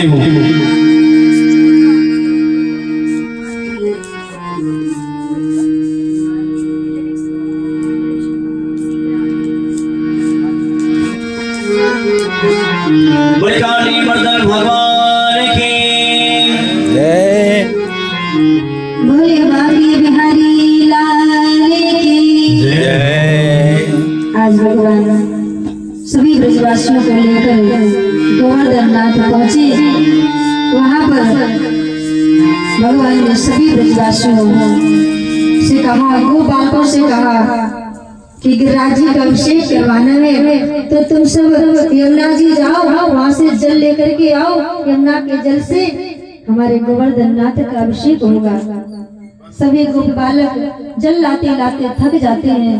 जय हो। बलिकाली मर्दन भगवान की जय। भोले बाबी बिहारी लाल की जय। आज भगवान सभी ब्रजवासियों को लेकर गोवर्धन नाथ पहुंचे। वहां पर भगवान ने सभी ब्रजवासियों से कहा, गो बालकों से कहा कि गिरिराज जी का अभिषेक करवाना है, तो तुम सब यमुना जी जाओ, वहां से जल लेकर के आओ। यमुना के जल से हमारे गोवर्धन नाथ का अभिषेक होगा। सभी गोप बालक जल लाते लाते थक जाते हैं,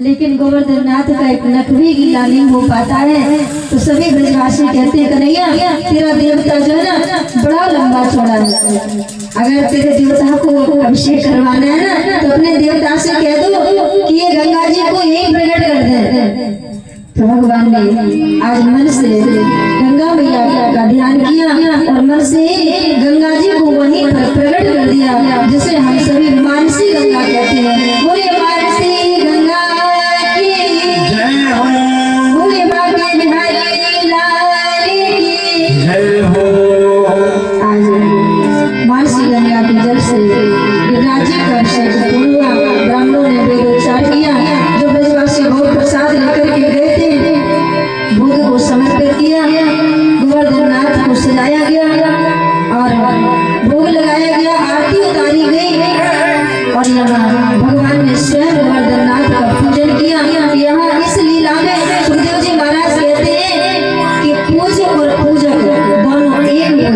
लेकिन गोवर्धन नाथ का एक नख भी गीला नहीं हो पाता है। तो सभी ब्रजवासी कहते हैं, कन्हैया तेरा देवता जो है ना बड़ा लंबा चौड़ा है, अगर तेरे देवता को अभिषेक करवाना है ना तो अपने देवता से कह दो कि ये गंगा जी को यही प्रकट कर दे। तो भगवान ने आज मन से गंगा मैया का ध्यान किया और मन से गंगा जी को वहीं पर प्रकट कर दिया, जिसे हम सभी मानसी गंगा कहते हैं। बोले मानसी गंगा की जय हो। बोले बाबा बिहारी लाल की जय हो। आज मानसी गंगा के जल से गिरिराज जी का अभिषेक हुआ। ब्राह्मणों ने वेदोच्चार किया। जो ब्रजवासी भोग प्रसाद लेकर के गए थे, भोग को समर्पित किया। गोवर्धन नाथ को सजाया गया और भोग लगाया गया, आरती उतारी गई और यहाँ भगवान ने स्वयं गोवर्धन नाथ का पूजन किया। यहाँ इस लीला में सुखदेव जी महाराज कहते हैं कि पूज्य और पूजक दोनों एक हुए।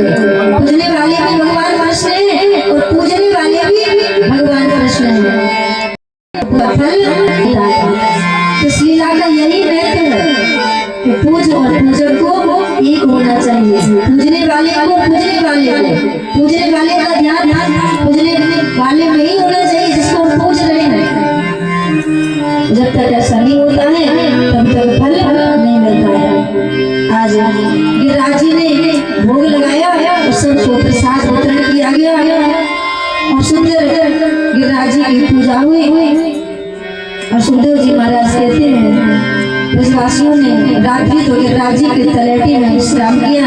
पूजने वाले भी भगवान कृष्ण हैं और पूजने वाले भी भगवान कृष्ण हैं। फल इस लीला का यही महत्व है कि पूज्य और पूजक को एक होना चाहिए। पूजने वाले को पूजने वाले को पूजने वाले का ध्यान पूजने वाले में ही होना चाहिए जिसको हम पूज रहे हैं। जब तक ऐसा नहीं होता है तब तक फल नहीं मिलता है। आज गिरिराज जी ने भोग लगाया और सबको प्रसाद वितरण किया गया और सुंदर गिरिराज जी की पूजा हुई। और सुखदेव जी महाराज कहते हैं, ब्रजवासियों ने रात्रि तो गिरिराज जी के तलेटी में विश्राम किया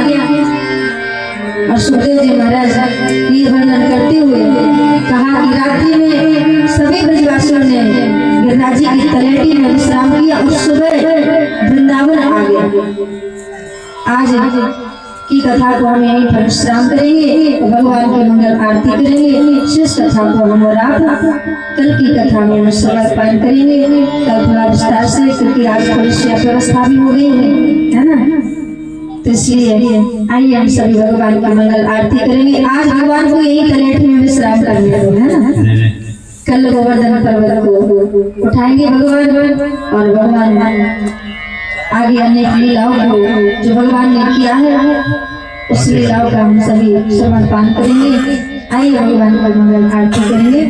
और सुखदेव जी महाराज ये वर्णन करते हुए कहा कि रात्रि में सभी ब्रजवासियों ने गिरिराज जी की तलेटी में विश्राम किया और सुबह वृंदावन आ गया। आज की कथा को हम यहीं पर विश्राम करेंगे, भगवान की मंगल आरती करेंगे। शेष कथा को हम और आप कल की कथा में समर्पण करेंगे। कल थोड़ा विस्तार से, क्योंकि आज थोड़ी सी अव्यवस्था भी हो गई है ना, तो इसलिए आइए हम सभी भगवान की मंगल आरती करेंगे। आज भगवान को यही तलेटी में विश्राम करने को है ना। कल गोवर्धन पर्वत को उठाएंगे भगवान और भगवान आगे अनेक लीलाओं को जो भगवान ने किया है उस लीलाओं का हम सभी समर्पण करेंगे। आइए भगवान पर मंगल आरती करेंगे।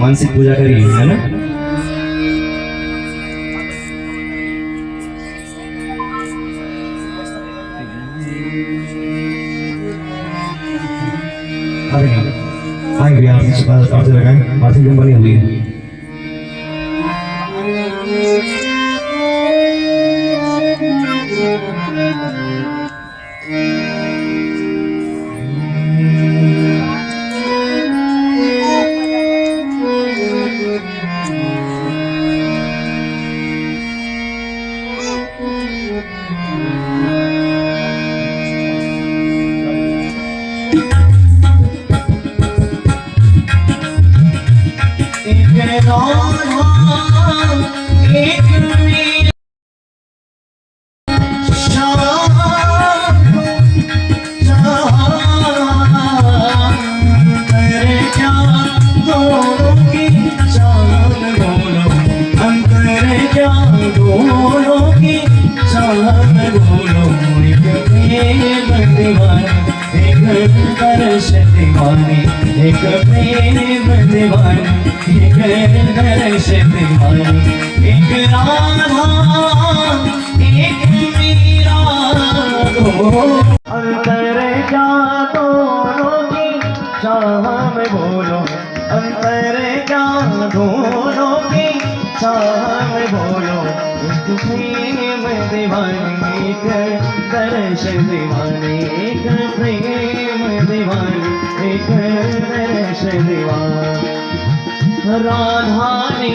मानसिक पूजा करिए, है ना। आएंगे आप इस बार आरती लगाएं। आरती जो बनी हुई है। एक प्रेम दीवानी, एक दर्श दीवानी, एक राधा, एक मीरा, दो दीवानी कर दर्श दीवानी कर प्रेम दीवानी एक दर्श दीवानी राधा ने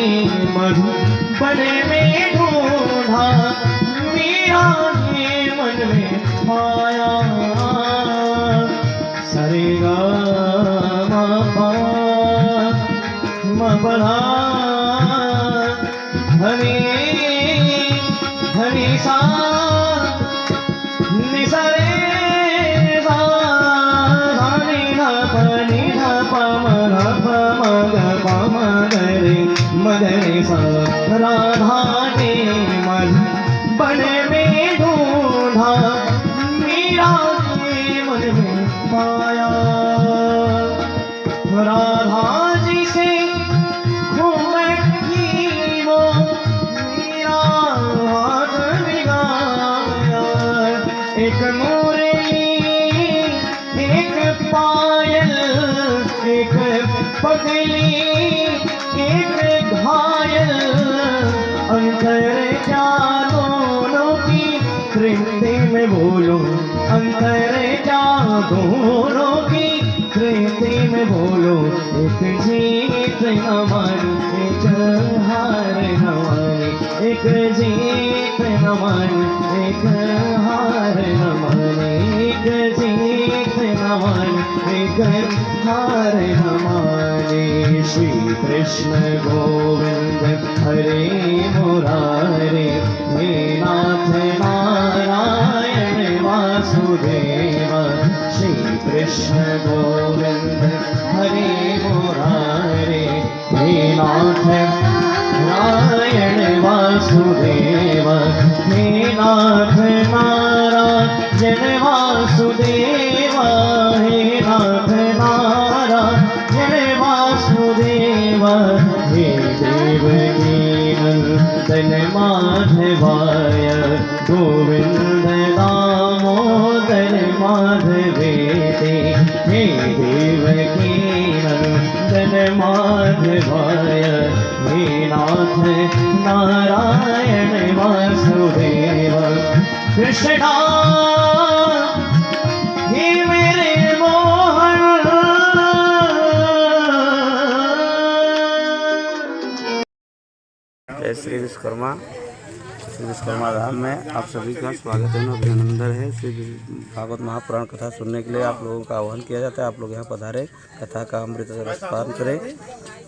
मधुबन में ढूंढा मीरा के मन में पाया सरे गा मा पा म पधा धनी धनी सा नि सा रे सा धा नि धा प नि धा प म धा प म ग प म ग रे म ग रे सा राधा ने मधुबन में ढूंढा मीरा के मन में पाया राधा जी से घूमती वो मीरा हाथ लगाया एक मुरली एक पायल एक पगली एक घायल अंतर क्या दोनों की प्रीति में बोलो अंतर क्या दोनों की प्रीति में बोलो एक जीत हमारी एक हार हमारी एक जीत हमारी एक हार हमारी एक जीत हमारी एक हार हमारी श्री कृष्ण गोविंद हरे मुरारे हे नाथ नारायण वासुदेव श्री कृष्ण गोविंद हरे मुरारे हे नाथ नारायण वासुदेव हे नाथ नारायण वासुदेव हे नाथ नारायण वासुदेव हे देवकी नंदन माधवाय गोविंद दामोदर माधवेते हे देवकी नंदन माधवाय हे नाथ नारायण वासुदेव कृष्णा हे मेरे मोहन जय श्री विश्वकर्मा धाम में आप सभी का स्वागत है अभिनंदन है। श्री भागवत महापुराण कथा सुनने के लिए आप लोगों का आह्वान किया जाता है। आप लोग यहाँ पधारे, कथा का अमृत रसपान करें।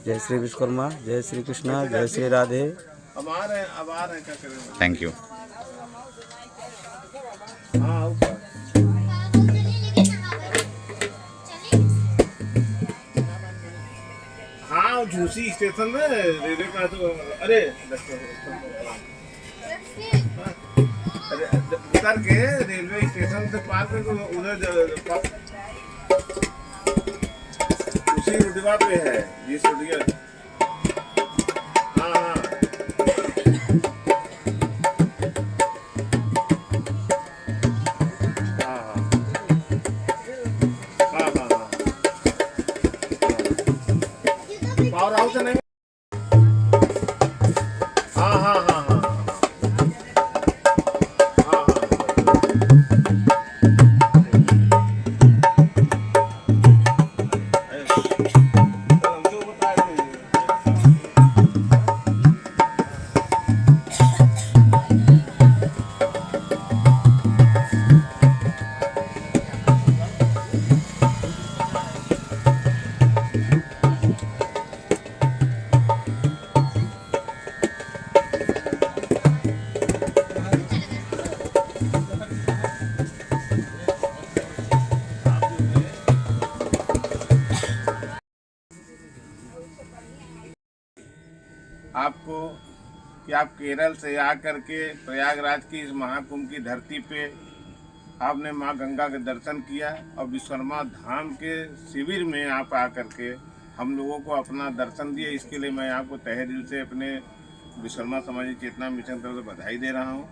जय श्री विश्वकर्मा, जय श्री कृष्णा, जय श्री राधे। Thank you. हाँ झूसी स्टेशन में रेलवे का तो अरे उतर के रेलवे स्टेशन से पार कर उधर उसी रुटवा पे है जिस रुटिया। हाँ हाँ पावर हाउस नहीं। हाँ हाँ हाँ हाँ आपको कि आप केरल से आकर के प्रयागराज की इस महाकुंभ की धरती पे आपने माँ गंगा के दर्शन किया और विश्वकर्मा धाम के शिविर में आप आकर के हम लोगों को अपना दर्शन दिए। इसके लिए मैं आपको तहे दिल से अपने विश्वकर्मा समाजी चेतना मिशन तरफ से बधाई दे रहा हूँ।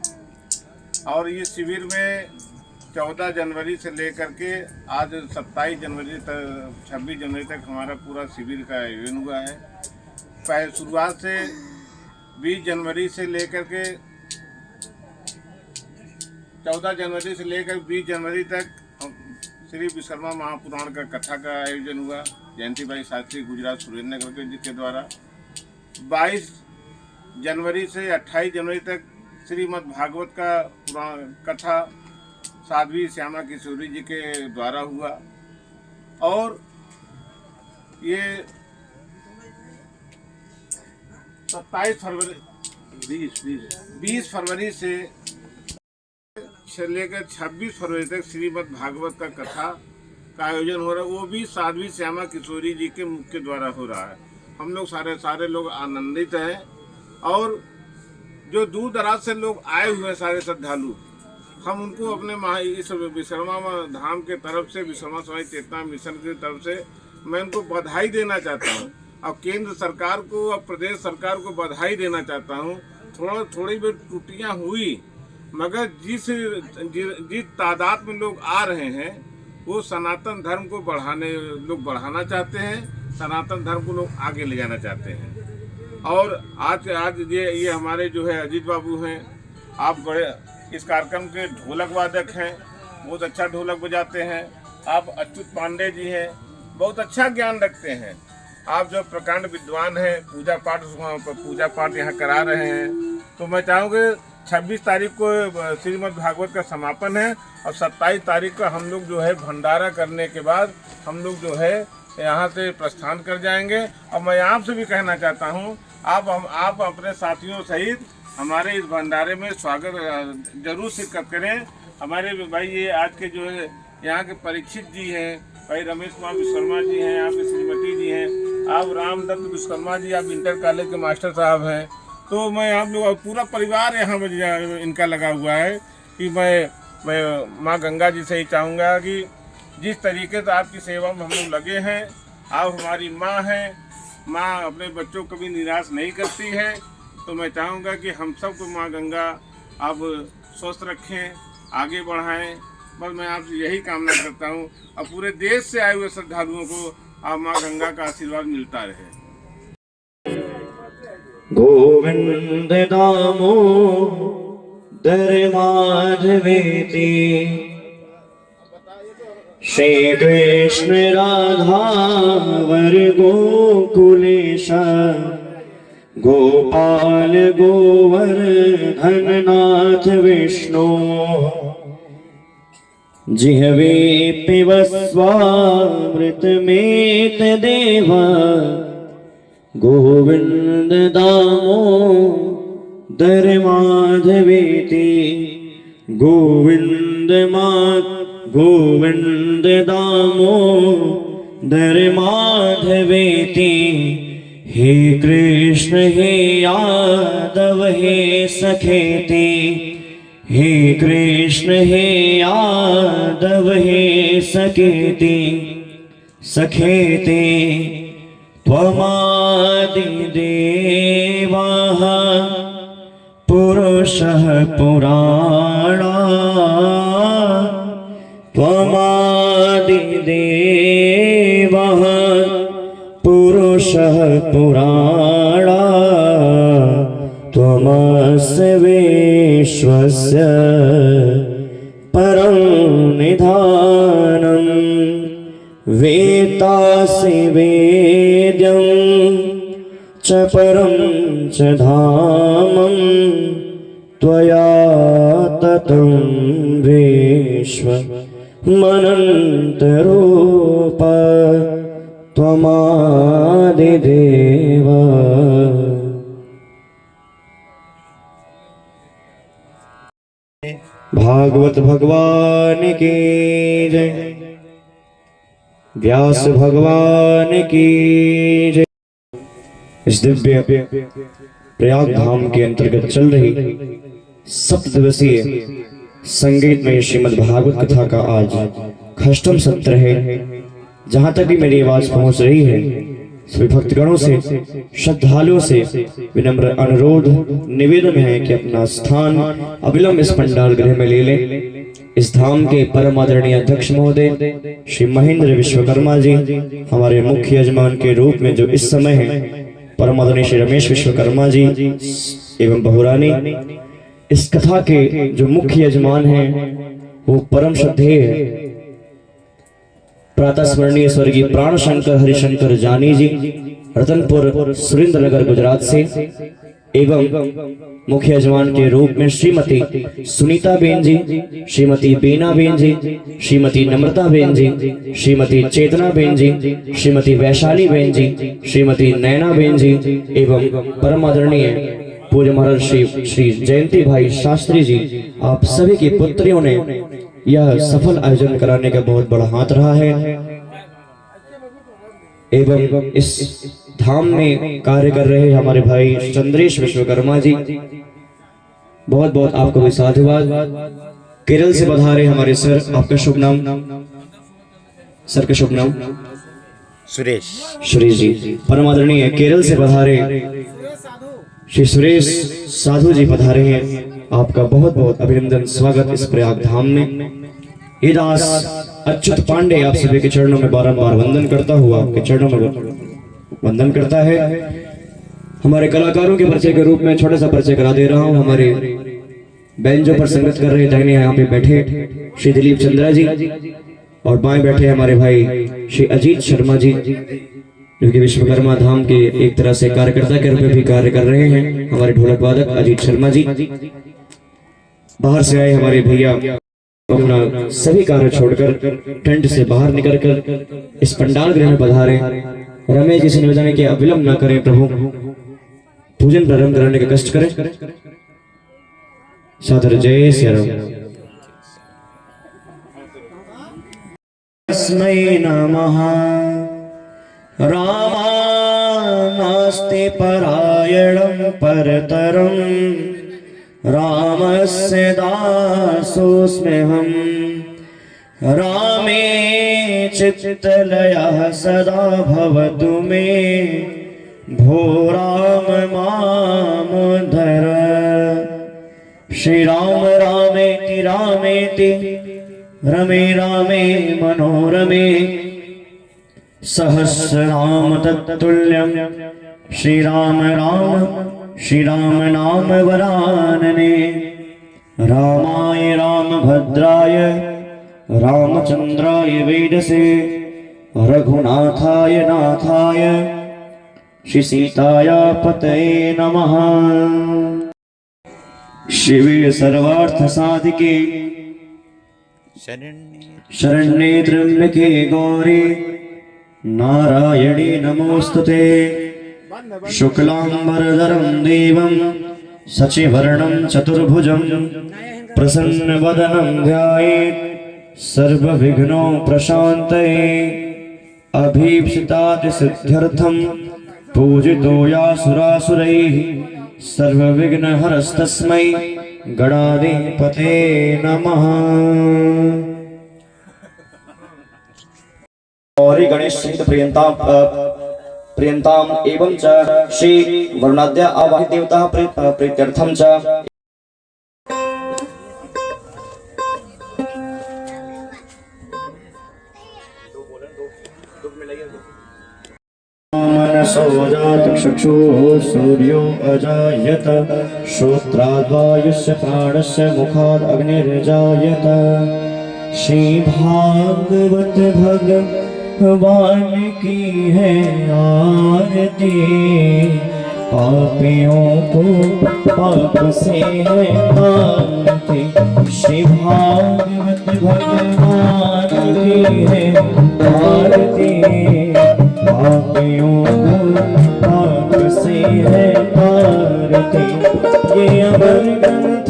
और इस शिविर में 14 जनवरी से लेकर के आज 27 जनवरी तक 26 जनवरी तक हमारा पूरा शिविर का आयोजन हुआ है। शुरुआत से 20 जनवरी से लेकर के 14 जनवरी से लेकर 20 जनवरी तक श्री विश्वकर्मा महापुराण का कथा का आयोजन हुआ जयंती भाई शास्त्री गुजरात सुरेंद्रनगर जी के द्वारा। 22 जनवरी से 28 जनवरी तक श्रीमद् भागवत का पुराण कथा साध्वी श्यामा किशोरी जी के द्वारा हुआ। और ये 27 फरवरी 20 फरवरी से लेकर 26 फरवरी तक श्रीमद् भागवत का कथा का आयोजन हो रहा है। वो भी साध्वी श्यामा किशोरी जी के मुख के द्वारा हो रहा है। हम लोग सारे लोग आनंदित हैं। और जो दूर दराज से लोग आए हुए हैं सारे श्रद्धालु, हम उनको अपने इस विश्वकर्मा धाम के तरफ से, विश्वकर्मा समाज चेतना मिशन की तरफ से मैं उनको बधाई देना चाहता हूँ। और केंद्र सरकार को और प्रदेश सरकार को बधाई देना चाहता हूँ। थोड़ी बहुत त्रुटियाँ हुई, मगर जिस तादाद में लोग आ रहे हैं वो सनातन धर्म को बढ़ाना चाहते हैं, सनातन धर्म को लोग आगे ले जाना चाहते हैं। और आज ये हमारे जो है अजीत बाबू हैं, आप बड़े इस कार्यक्रम के ढोलक वादक हैं, बहुत अच्छा ढोलक बजाते हैं। आप अच्युत पांडे जी हैं, बहुत अच्छा ज्ञान रखते हैं। आप जो प्रकांड विद्वान हैं, पूजा पाठ यहाँ करा रहे हैं। तो मैं चाहूँगा 26 तारीख को श्रीमद् भागवत का समापन है और 27 तारीख का हम लोग जो है भंडारा करने के बाद हम लोग जो है यहाँ से प्रस्थान कर जाएंगे। और मैं आपसे भी कहना चाहता हूँ, आप अपने साथियों सहित हमारे इस भंडारे में स्वागत जरूर शिरकत करें। हमारे भाई ये आज के जो है यहाँ के परीक्षित जी हैं, भाई रमेश कुमार विश्वकर्मा जी हैं, आपके श्रीमती जी हैं, आप रामदत्त विश्वकर्मा जी, आप इंटर कॉलेज के मास्टर साहब हैं। तो मैं आप लोग पूरा परिवार यहाँ पर इनका लगा हुआ है कि मैं माँ गंगा जी से ही चाहूँगा कि जिस तरीके से आपकी सेवा में हम लोग लगे हैं, आप हमारी माँ हैं। माँ अपने बच्चों को कभी निराश नहीं करती है। तो मैं चाहूँगा कि हम सबको माँ गंगा आप स्वस्थ रखें, आगे बढ़ाएं। बस मैं आपसे यही कामना करता हूँ। और पूरे देश से आए हुए श्रद्धालुओं को आप माँ गंगा का आशीर्वाद मिलता रहे। गोविंद दामोदर माधवेति श्री कृष्ण राधावर गोकुलेश गोपाल गोवर्धननाथ विष्णु जिह्वे पिबस्वामृतमेतदेव गोविंद दामोदर माधवेति गोविंद दामोदर माधवेति हे कृष्ण हे यादव हे सखेति हे कृष्ण हे यादव हे सखेति त्वमादिदेवाः पुरुषः पुराणा त्वमादिदेवः पुरुषः पुराणा त्वमस्य विश्वस्य परं निधानम् वेत्तासि वेद्यं च परं च धामं त्वया ततं विश्वमनन्तरूप त्वमादिदेव। भागवत भगवान की जय, व्यास भगवान की जय। इस दिव्य प्रयाग धाम के अंतर्गत चल रही सप्तदिवसीय संगीतमय श्रीमद् भागवत कथा का आज खष्टम सत्र है। जहां तक भी मेरी आवाज पहुंच रही है, सभी भक्तगणों से, श्रद्धालुओं से विनम्र अनुरोध निवेदन है कि अपना स्थान अविलंब इस पंडाल गृह में ले लें। इस धाम के परम आदरणीय अध्यक्ष महोदय श्री महेंद्र विश्वकर्मा जी, हमारे मुख्य यजमान के रूप में जो इस समय हैं परम आदरणीय श्री रमेश विश्वकर्मा जी एवं बहुरानी, इस कथा के जो मुख्य यजमान हैं वो परम श्रद्धेय प्रातः स्मरणीय स्वर्गीय प्राण शंकर हरिशंकर जानी जी रतनपुर सुरेंद्र नगर गुजरात से एवं मुख्य यजमान के रूप में श्रीमती सुनीता बेन जी, श्रीमती बीना बेन जी, श्रीमती नम्रता बेन जी, श्रीमती चेतना बेन जी, श्रीमती वैशाली बेन जी, श्रीमती नैना बेन जी एवं परम आदरणीय पूज्य महाराज श्री जयंती भाई शास्त्री जी, आप सभी की पुत्रियों ने यह सफल आयोजन कराने का बहुत बड़ा हाथ रहा है एवं इस धाम में कार्य कर रहे हमारे भाई चंद्रेश विश्वकर्मा जी, बहुत बहुत आपको भी साधुवाद। केरल से पधारे हमारे सर, आपका शुभ नाम? सर का शुभ नाम? सुरेश जी। परम आदरणीय केरल से पधारे श्री सुरेश साधु जी पधारे हैं, आपका बहुत बहुत अभिनंदन, स्वागत इस प्रयाग धाम में। ये दास अच्युत पांडे आप सभी के चरणों में बारंबार वंदन करता हुआ आपके चरणों में वंदन करता है। हमारे कलाकारों के परिचय के रूप में छोटा सा परिचय करा दे रहा हूँ। हमारे बैंजो पर संगत कर रहे दाहिने यहाँ पे बैठे श्री दिलीप चंद्रा जी और बाएं बैठे हमारे भाई श्री अजीत शर्मा जी, जो कि विश्वकर्मा धाम के एक तरह से कार्यकर्ता के रूप में भी कार्य कर रहे हैं। हमारे ढोलक वादक अजीत शर्मा जी, बाहर से आए हमारे भैया अपना सभी कार्य छोड़कर टेंट से बाहर निकलकर इस पंडाल गृह में पधारे। रमेश जी से निवेदन है कि अब विलंब न करें प्रभु, पूजन प्रारंभ कराने का कष्ट करें। सादर जय श्री राम। तस्मै नमः। रामास्ति परायणं परतरं रामस्य दासोऽस्म्यहम् रामे चित्तलयः सदा भवतु मे भो राम मामुद्धर। श्री राम रामेति रामेति रमे रामे मनोरमे सहस्रनाम तत्तुल्यं श्री राम नाम वरानने। रामाय रामभद्राय रामचंद्राय वेदसे रघुनाथाय नाथाय श्री सीताया पतये नमः। शिवे सर्वार्थ साधिके शरण्ये त्र्यंबके गौरी नारायणी नमोस्तुते। शुक्लांबरधरं देवं शशिवर्णं चतुर्भुजं प्रसन्नवदनं ध्यायेत् सर्वविघ्नों प्रशान्तये। अभीप्सितातिसिद्ध्यर्थं पूजितो यासुरासुरैः सर्वविघ्नहरस्तस्मै गणाधिपते नमः। और गणेश सहित प्रियंताम एवं च श्री वरुणाद्य आवाहित देवता प्रीत्यर्थम च चक्षुः सूर्यो अजायत श्रोत्राद्वायुष्य प्राणस्य मुखाद् अग्निर्जायत। श्री भागवत भगवान की है आरती, पापियों को पाप से है आरती। श्री भागवत भगवान की है आरती, पापियों को पाप से है आरती। ये अमर ग्रंथ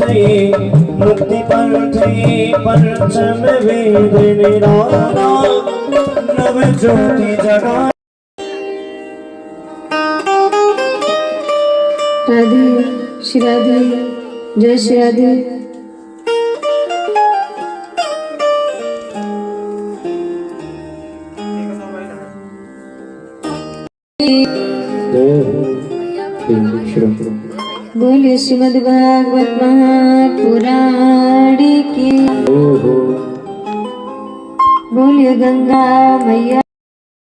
मुक्ति पंथ पंचम वेद निराला नव ज्योति जगा। राधे श्री राधे, जय श्री राधे। बोलिए श्रीमद् भागवत महापुराण की, बोलिए गंगा मैया।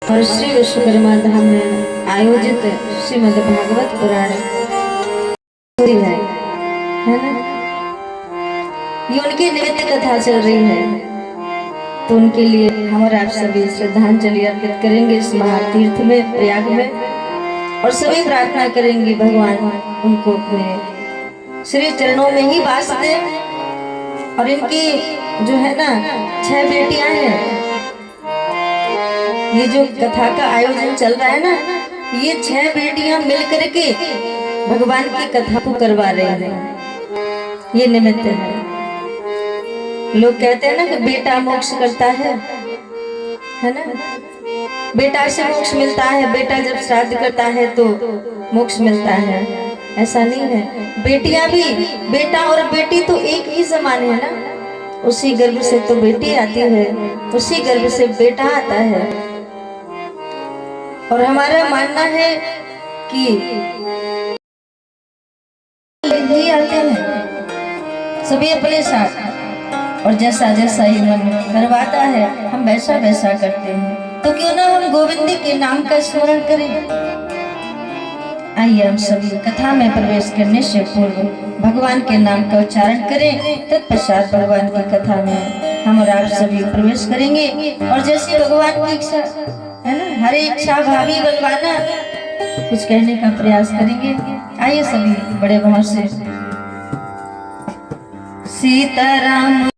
और श्री विश्वकर्मा धाम में आयोजित श्रीमद् भागवत पुराण है ना। ये उनकी निमित्त कथा चल रही है, तो उनके लिए हम और आप सभी श्रद्धांजलि अर्पित करेंगे इस महातीर्थ में, प्रयाग में, और सभी प्रार्थना करेंगे भगवान उनको अपने श्री चरणों में ही वास दे। और इनकी जो है ना 6 बेटियां हैं, ये जो कथा का आयोजन चल रहा है ना, ये 6 बेटियां मिलकर के भगवान की कथा को करवा रहे हैं, ये निमित्त है। लोग कहते हैं ना कि बेटा मोक्ष करता है ना, बेटा से मोक्ष मिलता है, बेटा जब श्राद्ध करता है तो मोक्ष मिलता है, ऐसा नहीं है। बेटियां भी, बेटा और बेटी तो एक ही समान है ना, उसी गर्भ से तो बेटी आती है, उसी गर्भ से बेटा आता है। और हमारा मानना है कि ही आते हैं सभी अपने साथ, और जैसा जैसा ही मन करवाता है हम वैसा वैसा करते हैं। तो क्यों ना हम गोविंद के नाम का स्मरण करें। आइए हम सभी कथा में प्रवेश करने से पूर्व भगवान के नाम का उच्चारण करें, तत्पश्चात भगवान की कथा में हम और आप सभी प्रवेश करेंगे। और जैसे भगवान की इच्छा है ना, हर इच्छा भावी बलवाना, कुछ कहने का प्रयास करेंगे। आइए सभी बड़े भाव से। सीताराम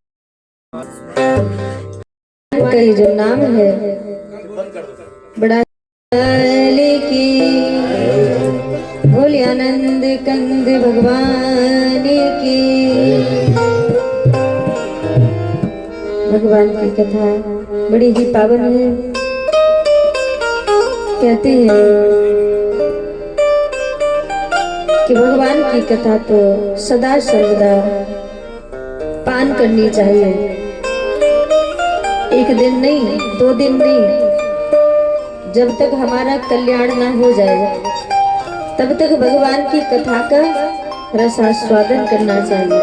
का ये जो नाम है बड़ा की बोले आनंद कंद भगवान की। भगवान की कथा बड़ी ही पावन है। कहते हैं कि भगवान की कथा तो सदा सर्वदा पान करनी चाहिए, एक दिन नहीं, 2 दिन नहीं, जब तक हमारा कल्याण ना हो जाए तब तक भगवान की कथा का रसास्वादन करना चाहिए।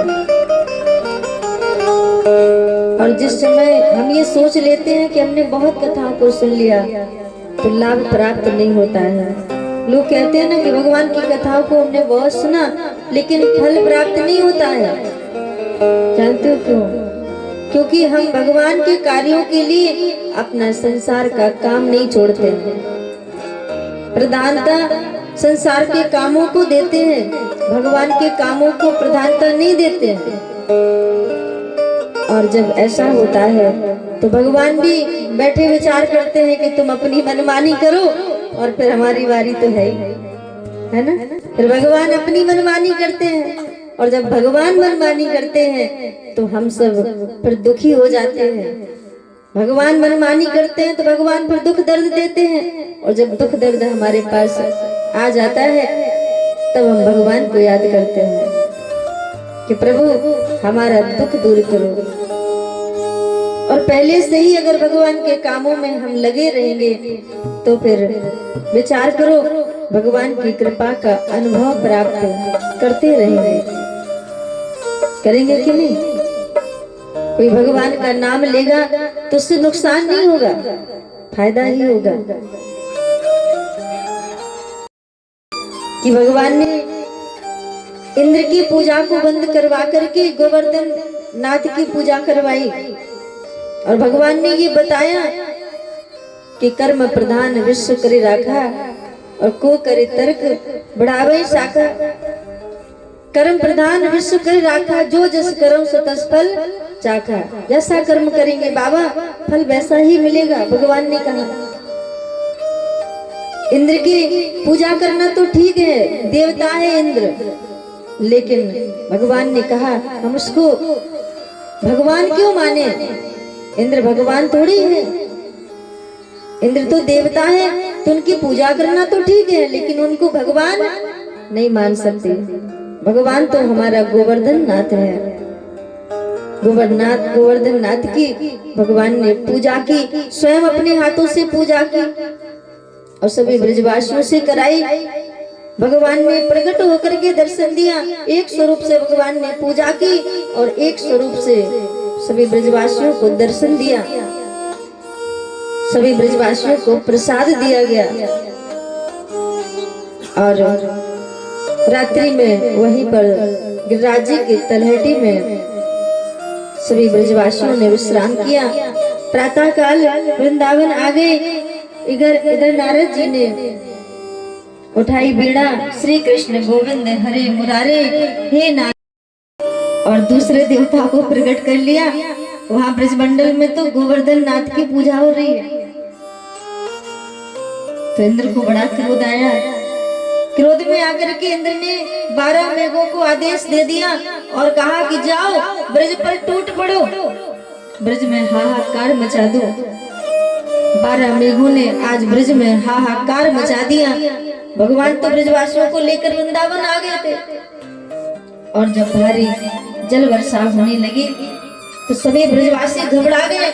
और जिस समय हम ये सोच लेते हैं कि हमने बहुत कथाओं को सुन लिया तो लाभ प्राप्त नहीं होता है। लोग कहते हैं ना कि भगवान की कथाओं को हमने बहुत सुना लेकिन फल प्राप्त नहीं होता है। जानते हो क्यों? क्योंकि हम भगवान के कार्यों के लिए अपना संसार का काम नहीं छोड़ते हैं, प्रधानता संसार के कामों को देते हैं, भगवान के कामों को प्रधानता नहीं देते हैं। और जब ऐसा होता है तो भगवान भी बैठे विचार करते हैं कि तुम अपनी मनमानी करो, और फिर हमारी बारी तो है ना। फिर भगवान अपनी मनमानी करते हैं, और जब भगवान मनमानी करते हैं तो हम सब फिर दुखी हो जाते हैं। भगवान मनमानी करते हैं तो भगवान फिर दुख दर्द देते हैं, और जब दुख दर्द हमारे पास आ जाता है तब हम भगवान को याद करते हैं कि प्रभु हमारा दुख दूर करो। और पहले से ही अगर भगवान के कामों में हम लगे रहेंगे तो फिर विचार करो, भगवान की कृपा का अनुभव प्राप्त करते रहेंगे। करेंगे कि नहीं? कोई भगवान का नाम लेगा तो उससे नुकसान नहीं होगा, फायदा ही होगा। कि भगवान ने इंद्र की पूजा को बंद करवा करके गोवर्धन नाथ की पूजा करवाई, और भगवान ने ये बताया कि कर्म प्रधान विश्व करे राखा, और को करे तर्क बढ़ावे शाखा। कर्म प्रधान विश्व करे राखा, जो जस कर्म सो तस फल चाखा। जैसा कर्म करेंगे बाबा फल वैसा ही मिलेगा, भगवान ने कहा। इंद्र की पूजा करना तो ठीक है, देवता है इंद्र, लेकिन भगवान ने कहा हम उसको भगवान क्यों माने? इंद्र भगवान थोड़ी है, इंद्र तो देवता है, तो उनकी पूजा करना तो ठीक है, लेकिन उनको भगवान नहीं मान सकते। भगवान तो हमारा गोवर्धन नाथ है। गोवर्धन नाथ की भगवान ने पूजा की, स्वयं अपने हाथों से पूजा की और सभी ब्रजवासियों से कराई। भगवान ने प्रकट होकर के दर्शन दिया, एक स्वरूप से भगवान ने पूजा की और एक स्वरूप से सभी ब्रजवासियों को दर्शन दिया, सभी ब्रजवासियों को प्रसाद दिया गया। और रात्रि में वहीं पर गिरिराज जी की तलहटी में सभी ब्रजवासियों ने विश्राम किया। प्रातः काल वृंदावन आ गए। इधर नारद जी ने उठाई बीड़ा, श्री कृष्ण गोविंद हरे मुरारे हे नारद, और दूसरे देवता को प्रकट कर लिया। वहां ब्रजमंडल में तो गोवर्धन नाथ की पूजा हो रही है। तो इंद्र को बड़ा क्रोध आया। क्रोध में आकर के इंद्र ने 12 मेघों को आदेश दे दिया और कहा कि जाओ ब्रज पर टूट पड़ो, ब्रज में हाहाकार मचा दो। 12 मेघों ने आज ब्रज में हाहाकार मचा दिया। भगवान तो ब्रजवासियों को लेकर वृंदावन आ गए थे, और जब भारी जल वर्षा होने लगी तो सभी ब्रजवासी घबरा गए।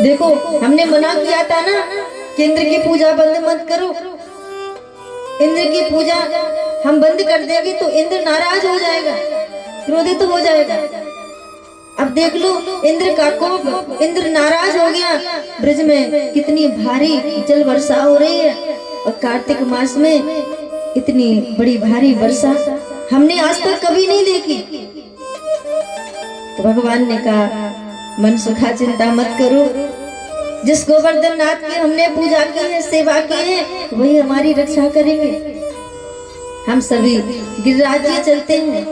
देखो, हमने मना किया था ना कि इंद्र की पूजा बंद मत करो। इंद्र की पूजा हम बंद कर देंगे तो इंद्र नाराज हो जाएगा, क्रोधित हो जाएगा। अब देख लो, इंद्र का कोप, इंद्र नाराज हो गया। ब्रज में कितनी भारी जल वर्षा हो रही है, और कार्तिक मास में इतनी बड़ी भारी वर्षा हमने आज तक कभी नहीं देखी। तो भगवान ने कहा, मन सुखा चिंता मत करो, जिस गोवर्धन नाथ की हमने पूजा की है, सेवा की है, वही हमारी रक्षा करेंगे। हम सभी गिरिराज जी चलते हैं।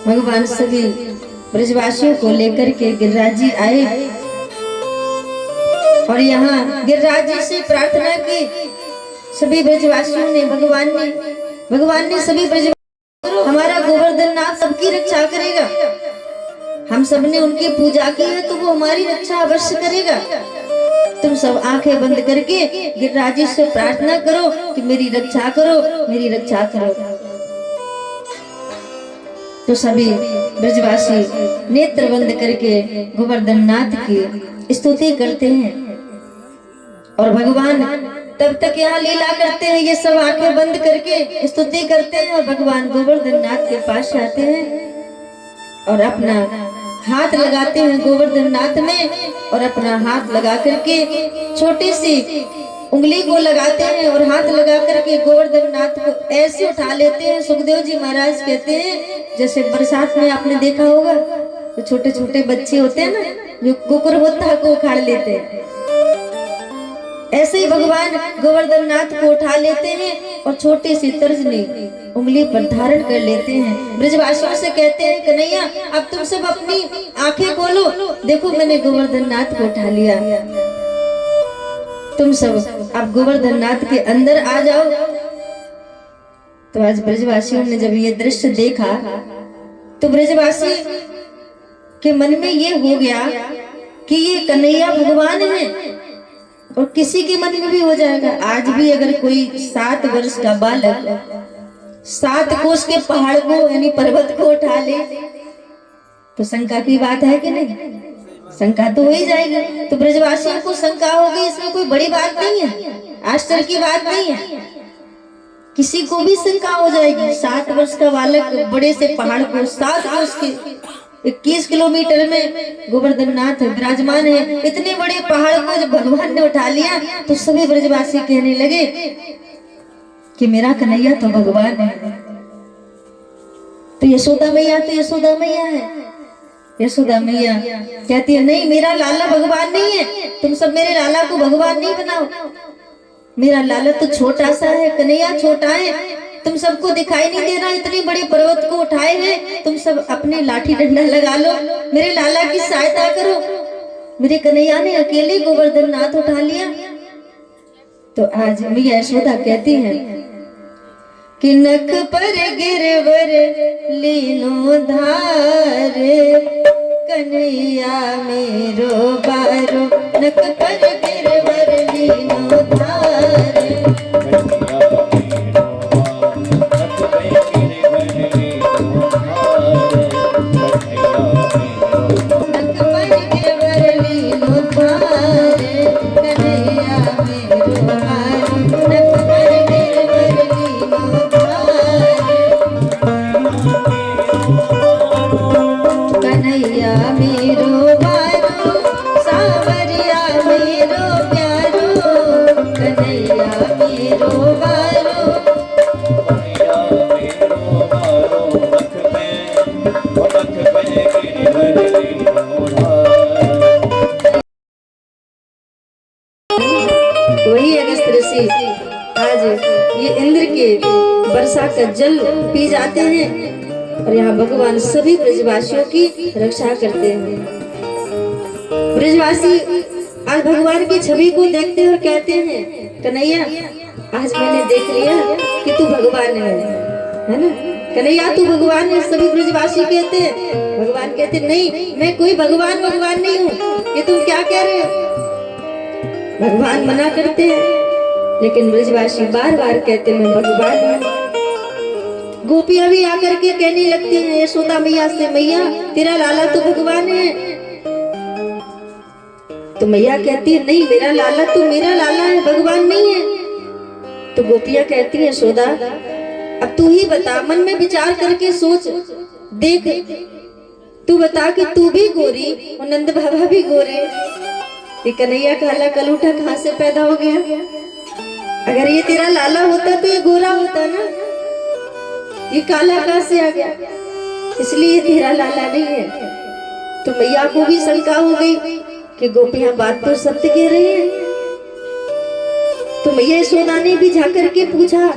भगवान सभी ब्रजवासियों को लेकर के गिरिराज जी आए, और यहाँ गिरिराज जी से प्रार्थना की। सभी ब्रजवासियों ने भगवान ने सभी ब्रजवासियों, हमारा गोवर्धन नाथ सबकी रक्षा करेगा। हम सब ने उनकी पूजा की है तो वो हमारी रक्षा अवश्य करेगा। तुम सब आंखें बंद करके गिरिराज जी से प्रार्थना करो कि मेरी रक्षा करो, मेरी रक्षा करो। तो सभी ब्रजवासी नेत्र बंद करके गोवर्धन नाथ की स्तुति करते हैं, और भगवान तब तक यहाँ लीला करते हैं। ये सब आंखें बंद करके स्तुति करते हैं, और भगवान गोवर्धन नाथ के पास आते हैं और अपना हाथ लगाते हैं गोवर्धन नाथ में, और अपना हाथ लगा करके छोटी सी उंगली को लगाते हैं, और हाथ लगा करके गोवर्धन नाथ को ऐसे उठा लेते हैं। सुखदेव जी महाराज कहते हैं, जैसे बरसात में आपने देखा होगा तो छोटे छोटे बच्चे होते हैं ना, जो कुकुर होता को उखाड़ लेते हैं, ऐसे ही भगवान गोवर्धन नाथ को उठा लेते हैं और छोटी सी तर्जनी उंगली पर धारण कर लेते हैं। ब्रजवासियों से कहते हैं, कन्हैया अब तुम सब अपनी आंखें खोलो, देखो मैंने गोवर्धन नाथ को उठा लिया। तुम सब अब गोवर्धन नाथ के अंदर आ जाओ। तो आज ब्रजवासियों ने जब ये दृश्य देखा तो ब्रजवासी के मन में ये हो गया कि ये कन्हैया भगवान है, और किसी के मन में भी हो जाएगा। आज भी अगर कोई 7 वर्ष का बालक 7 कोस के पहाड़ को यानी पर्वत को उठा ले तो शंका की बात है कि नहीं? शंका तो हो ही जाएगी। तो ब्रजवासियों को शंका होगी, इसमें कोई बड़ी बात नहीं है, आश्चर्य की बात नहीं है। किसी को भी शंका हो जाएगी। 7 वर्ष का बालक बड़े से पहाड़ को 7 वर्ष के 21 किलोमीटर में गोवर्धन नाथ विराजमान है, इतने बड़े पहाड़ को जब भगवान ने उठा लिया तो सभी ब्रजवासी कहने लगे कि मेरा कन्हैया तो भगवान है। तो यशोदा मैया है। यशोदा मैया कहती है, नहीं मेरा लाला भगवान नहीं है, तुम सब मेरे लाला को भगवान नहीं बनाओ। मेरा लाला तो छोटा सा है, कन्हैया छोटा है, तुम सबको दिखाई नहीं दे रहा, इतने बड़े पर्वत को उठाए हैं, तुम सब अपने लाठी डंडा लगा लो, मेरे लाला की सहायता करो। मेरे कन्हैया ने अकेले गोवर्धन नाथ उठा लिया। तो आज मैया यशोदा कहती हैं कि नख पर गिरवर लीनो धार, कन्हैया मेरो बारो, नख पर गिरवर लीनो धार। पे का जल पी जाते हैं और यहाँ भगवान सभी ब्रजवासियों की रक्षा करते हैं। ब्रजवासी आज भगवान की छवि को देखते हैं और कहते हैं कन्हैया आज मैंने देख लिया कि तू भगवान है ना कन्हैया तू भगवान है। सभी ब्रजवासी कहते हैं, भगवान कहते नहीं मैं कोई भगवान नहीं हूँ, ये तुम क्या कह रहे हो। भगवान मना करते हैं लेकिन ब्रजवासी बार बार कहते मैं भगवान हूँ। गोपियां भी आकर के कहने लगती हैं यशोदा मैया से, मैया तेरा लाला तो भगवान है। तो मैया कहती है नहीं मेरा लाला है, भगवान नहीं है। तो गोपियां कहती है यशोदा अब तू ही बता, मन में विचार करके सोच देख, तू बता कि तू भी गोरी और नंद बाबा भी गोरे, ये कन्हैया काला कलूठा कहाँ से पैदा हो गया। अगर ये तेरा लाला होता तो ये गोरा होता ना, ये काला कहाँ से आ गया, इसलिए तेरा लाला नहीं है। तो मैया को भी शंका हो गई कि गोपियां बात तो सत्य कह रही है। तो मैया यशोदा ने भी जाकर के पूछा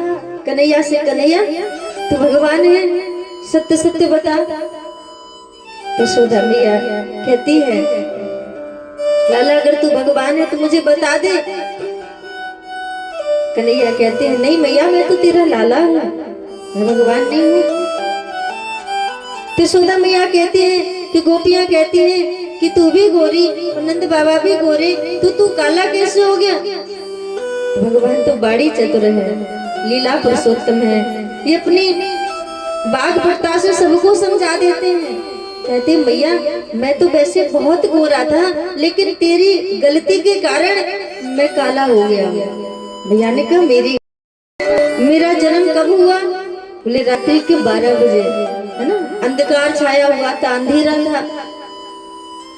कन्हैया से, कन्हैया तू भगवान है, सत्य सत्य बता। यशोदा मैया कहती है लाला अगर तू भगवान है तो मुझे बता दे। कन्हैया कहते हैं नहीं मैया मैं तो तेरा लाला हूँ, मैं भगवान नहीं हूँ। तो यशोदा मैया कहती है कि गोपियां कहती हैं कि तू भी गोरी और नंद बाबा भी गोरे, तू काला कैसे हो गया। भगवान तो बड़ी चतुर है, लीला पुरुषोत्तम है, ये अपनी बाग भट्टा से सबको समझा देते हैं। कहते मैया मैं तो वैसे बहुत गोरा था लेकिन तेरी गलती के कारण मैं काला हो गया। भैया ने कहा मेरा जन्म कब हुआ, बोले रात्रि के 12 बजे, है ना, अंधकार छाया हुआ था, अंधेरा था।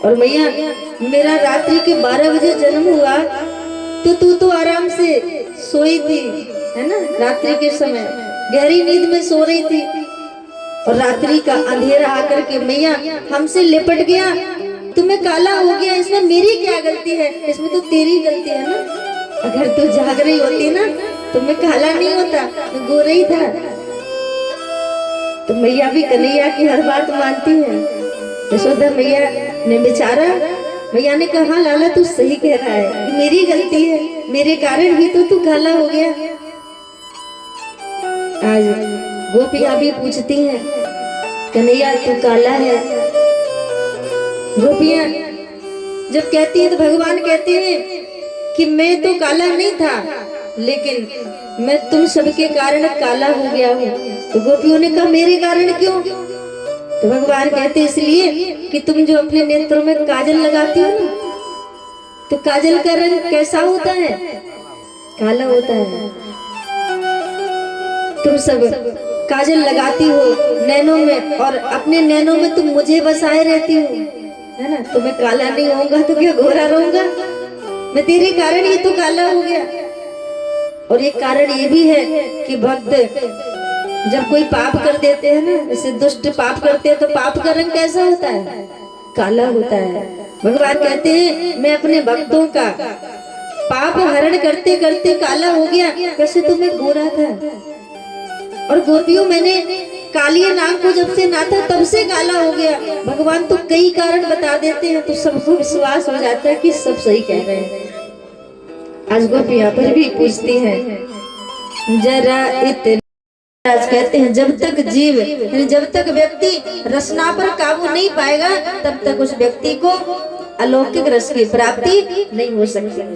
और मैया मेरा रात्रि के 12 बजे जन्म हुआ तो तू तो आराम से सोई थी, है ना, रात्रि के समय गहरी नींद में सो रही थी और रात्रि का अंधेरा आकर के मैया हमसे लिपट गया, तुम्हें काला हो गया। इसमें मेरी क्या गलती है, इसमें तो तेरी गलती है ना। अगर तू जाग रही होती ना तो मैं काला नहीं होता, मैं गोरा ही था। तो मैया भी कन्हैया की हर बात मानती है। यशोदा मैया ने बेचारा मैया ने कहा लाला तू सही कह रहा है, मेरी गलती है, मेरे कारण ही तो तू काला हो गया। आज गोपियां भी पूछती हैं कन्हैया तू काला है। गोपियां जब कहती है तो भगवान कहते हैं कि मैं तो काला नहीं था लेकिन मैं तुम सबके कारण काला हो गया हूँ। तो गोपियों ने कहा मेरे कारण क्यों। तो भगवान कहते इसलिए कि तुम जो अपने नेत्रों में काजल लगाती हो ना, तो काजल का रंग कैसा होता है, काला होता है। तुम सब काजल लगाती हो नैनों में और अपने नैनों में तुम मुझे बसाए रहती हो, है ना। तो मैं काला नहीं होऊंगा तो क्या गोरा रहूंगा, मैं तेरे कारण ही तो काला हो गया। और एक कारण ये भी है कि भक्त जब कोई पाप कर देते हैं ना, जैसे दुष्ट पाप करते हैं तो पाप का रंग कैसा होता है, काला होता है। भगवान कहते हैं मैं अपने भक्तों का पाप हरण करते करते काला हो गया, वैसे तो मैं गोरा था। और गोपियों मैंने कालिया नाग को जब से नाथा तब से काला हो गया। भगवान तो कई कारण बता देते हैं तो सबको विश्वास हो जाता है कि सब सही कह रहे हैं। आज गोपियां पर भी पूछती हैं जरा इतने, आज कहते हैं जब तक जीव जब तक व्यक्ति रसना पर काबू नहीं पाएगा तब तक उस व्यक्ति को अलौकिक रस की प्राप्ति नहीं हो सकती है।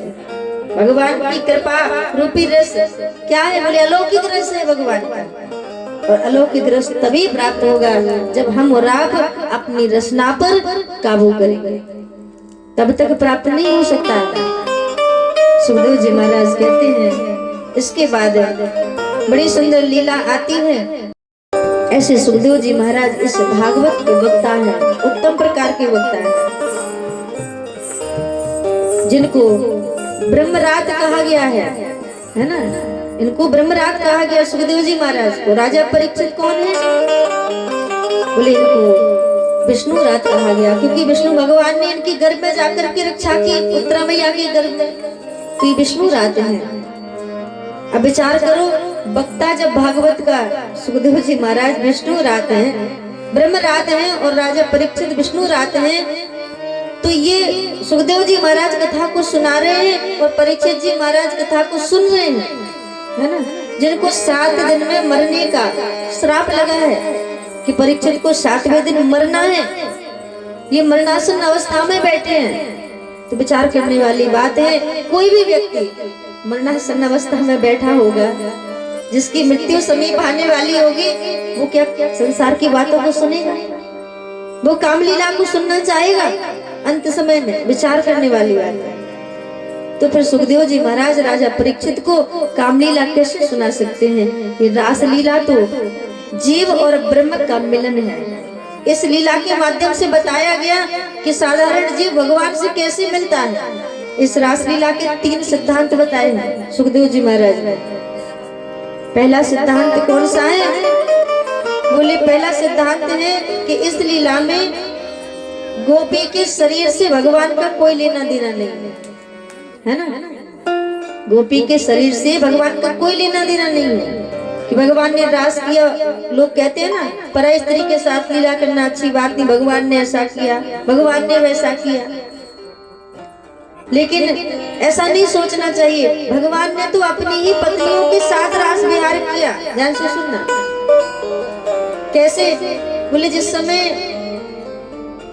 भगवान की कृपा रूपी रस क्या है, बोले अलौकिक रस है भगवान का। और अलौकिक रस तभी प्राप्त होगा जब हम और आप अपनी रसना पर काबू करेंगे, तब तक प्राप्त नहीं हो सकता। सुखदेव जी महाराज कहते हैं इसके बाद बड़ी सुंदर लीला आती है। ऐसे सुखदेव जी महाराज इस भागवत के वक्ता है, उत्तम प्रकार के वक्ता है, जिनको ब्रह्मरात कहा गया है ना। इनको ब्रह्मरात कहा गया सुखदेव जी महाराज को। राजा परीक्षित कौन है, बोले इनको विष्णु रात कहा गया क्योंकि विष्णु भगवान ने इनके गर्भ में जाकर के रक्षा की, उत्तरा मैया के गर्भ में, तो ये विष्णु रात है। अब विचार करो वक्ता जब भागवत का सुखदेव जी महाराज विष्णु रात हैं, ब्रह्म रात हैं और राजा परीक्षित विष्णु रात हैं, तो ये सुखदेव जी महाराज कथा को सुना रहे हैं और परीक्षित जी महाराज कथा को सुन रहे हैं, है ना। जिनको 7 दिन में मरने का श्राप लगा है कि परीक्षित को 7वें दिन मरना है, ये मरणासन अवस्था में बैठे हैं। तो विचार करने वाली बात है, कोई भी व्यक्ति मरणासन अवस्था में बैठा होगा, जिसकी मृत्यु समीप आने वाली होगी, वो क्या संसार की बातों को सुनेगा? वो कामलीला को सुनना चाहेगा? अंत समय में विचार करने वाली बात है। तो फिर सुखदेव जी महाराज राजा परीक्षित को कामलीला कैसे सुना सकते हैं? ये रास लीला तो जीव और ब्रह्म का मिलन है। इस लीला के माध्यम से बताया गया कि साधारण जीव भगवान से कैसे मिलता है। इस रास लीला के 3 सिद्धांत बताए हैं सुखदेव जी महाराज ने। पहला सिद्धांत कौन सा है? बोले पहला सिद्धांत है कि इस लीला में गोपी के शरीर से भगवान का कोई लेना देना नहीं है ना। गोपी के शरीर से भगवान का कोई लेना देना नहीं है कि भगवान ने रास किया। लोग कहते हैं ना, पराई स्त्री के साथ लीला करना अच्छी बात नहीं, भगवान ने ऐसा किया, भगवान ने वैसा किया। लेकिन ऐसा नहीं सोचना चाहिए। भगवान ने तो अपनी ही पत्नियों के साथ रास विहार किया। ध्यान से सुनना। कैसे? बोले जिस समय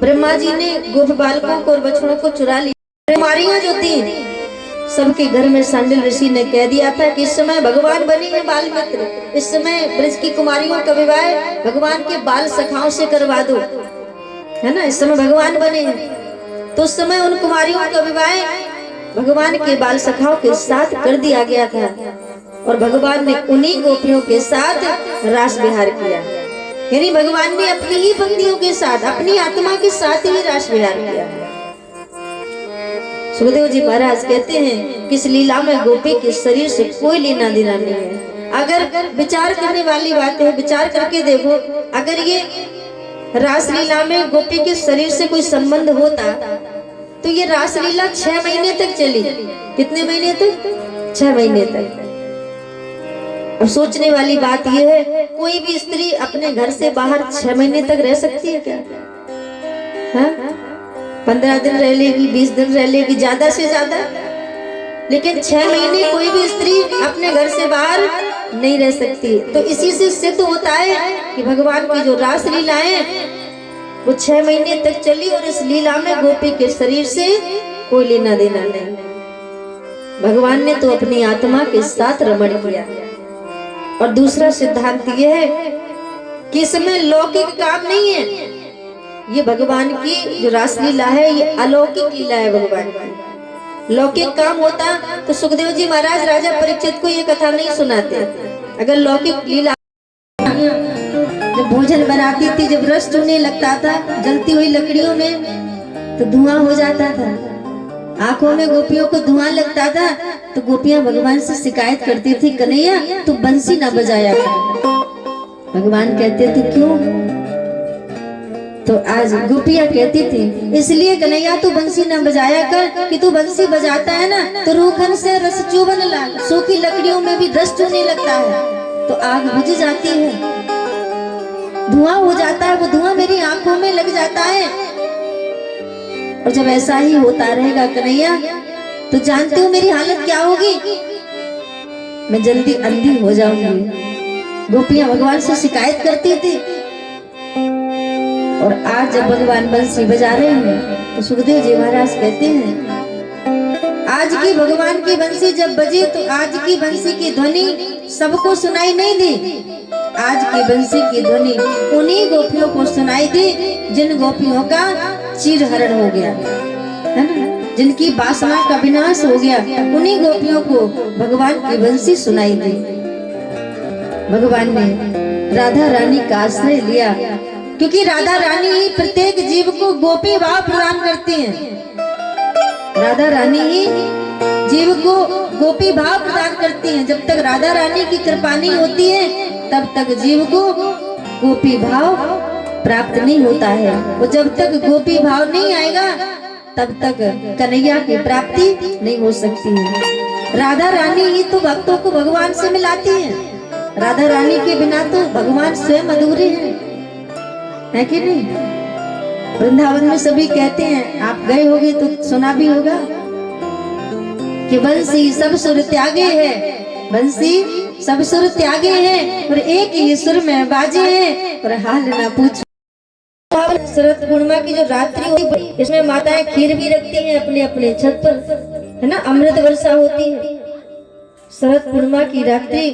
ब्रह्मा जी ने गोप बालकों को और बछड़ों को चुरा लिया, कुमारियां जो थी सबके घर में सांडिल ऋषि ने कह दिया था कि इस समय भगवान बने हैं बाल मित्र, इस समय ब्रज की कुमारियों का विवाह भगवान के बाल सखाओं से करवा दो, है ना। इस समय भगवान बने हैं, तो उस समय उन कुमारियों का विवाह भगवान के बाल सखाओं के साथ कर दिया गया था और भगवान ने उन्हीं गोपियों के साथ रास विहार किया। यानी भगवान ने अपनी ही पत्नियों के साथ, अपनी आत्मा के साथ ही रास विहार किया। सुखदेव जी महाराज कहते हैं कि इस लीला में गोपी के शरीर से कोई लेना देना नहीं है। अगर विचार करने वाली बात है, विचार करके देखो, अगर ये रास लीला में गोपी के शरीर से कोई संबंध होता तो ये रास लीला 6 महीने तक चली। कितने महीने तक? 6 महीने तक। अब सोचने वाली बात यह है, कोई भी स्त्री अपने घर से बाहर 6 महीने तक रह सकती है क्या? हाँ? 15 दिन रह लेगी, 20 दिन रह लेगी, ज्यादा से ज्यादा। लेकिन 6 महीने कोई भी स्त्री अपने घर से बाहर नहीं रह सकती। तो इसी से सिद्ध होता है कि भगवान की जो रास लीलाएं वो 6 महीने तक चली और इस लीला में गोपी के शरीर से कोई लेना देना नहीं। भगवान ने तो अपनी आत्मा के साथ रमण किया। और दूसरा सिद्धांत यह है कि इसमें लौकिक काम नहीं है। ये भगवान की जो रास लीला है ये अलौकिक लीला है भगवान की। लौकिक काम होता तो सुखदेव जी महाराज राजा परीक्षित को ये कथा नहीं सुनाते। अगर लौकिक लीला, जब भोजन बनाती थी, जब रस चूने लगता था जलती हुई लकड़ियों में तो धुआं हो जाता था, आंखों में गोपियों को धुआं लगता था, तो गोपियां भगवान से शिकायत करती थी, कन्हैया तू बंसी ना बजाया कर। भगवान कहते थे क्यों? तो आज गोपियां कहती थी इसलिए कन्हैया तू बंसी ना बजाया कर कि तू बंसी बजाता है ना तो रूखन से रस चुभन लगा, सूखी लकड़ियों में भी रस चूने लगता है तो आग बुझ जाती है, धुआं हो जाता है, वो धुआं मेरी आंखों में लग जाता है। और जब ऐसा ही होता रहेगा कन्हैया तो जानते हो मेरी हालत क्या होगी? मैं जल्दी अंधी हो जाऊंगी। गोपियां भगवान से शिकायत करती थी। और आज जब भगवान बंसी बजा रहे हैं तो सुखदेव जी महाराज कहते हैं आज की भगवान की बंसी जब बजी तो आज की बंसी की ध्वनि सबको सुनाई नहीं दी। आज की बंसी की ध्वनि उन्हीं गोपियों को सुनाई दी जिन गोपियों का चीरहरण हो गया, है ना, जिनकी वासना का विनाश हो गया, उन्हीं गोपियों को भगवान की बंसी सुनाई दी। भगवान ने राधा रानी का आश्रय लिया क्योंकि राधा रानी ही प्रत्येक जीव को गोपी भाव प्रदान करती हैं। राधा रानी ही जीव को गोपी भाव प्रदान करती हैं। जब तक राधा रानी की कृपा नहीं होती है तब तक जीव को गोपी भाव प्राप्त नहीं होता है। वो जब तक गोपी भाव नहीं आएगा तब तक कन्हैया की प्राप्ति नहीं हो सकती है। राधा रानी ही तो भक्तों को भगवान से मिलाती है। राधा रानी के बिना तो भगवान स्वयं अधूरे हैं, है कि नहीं? वृंदावन में सभी कहते हैं, आप गए होगे तो सुना भी होगा कि बंसी सब सुर त्यागे है, बंसी सब सुर त्यागे हैं और एक ही सुर में बाजे हैं और हाल ना पूछो। शरद पूर्णिमा की जो रात्रि होती है, इसमें माताएं खीर भी रखती हैं अपने अपने छत पर, है ना, अमृत वर्षा होती है। शरद पूर्णिमा की रात्रि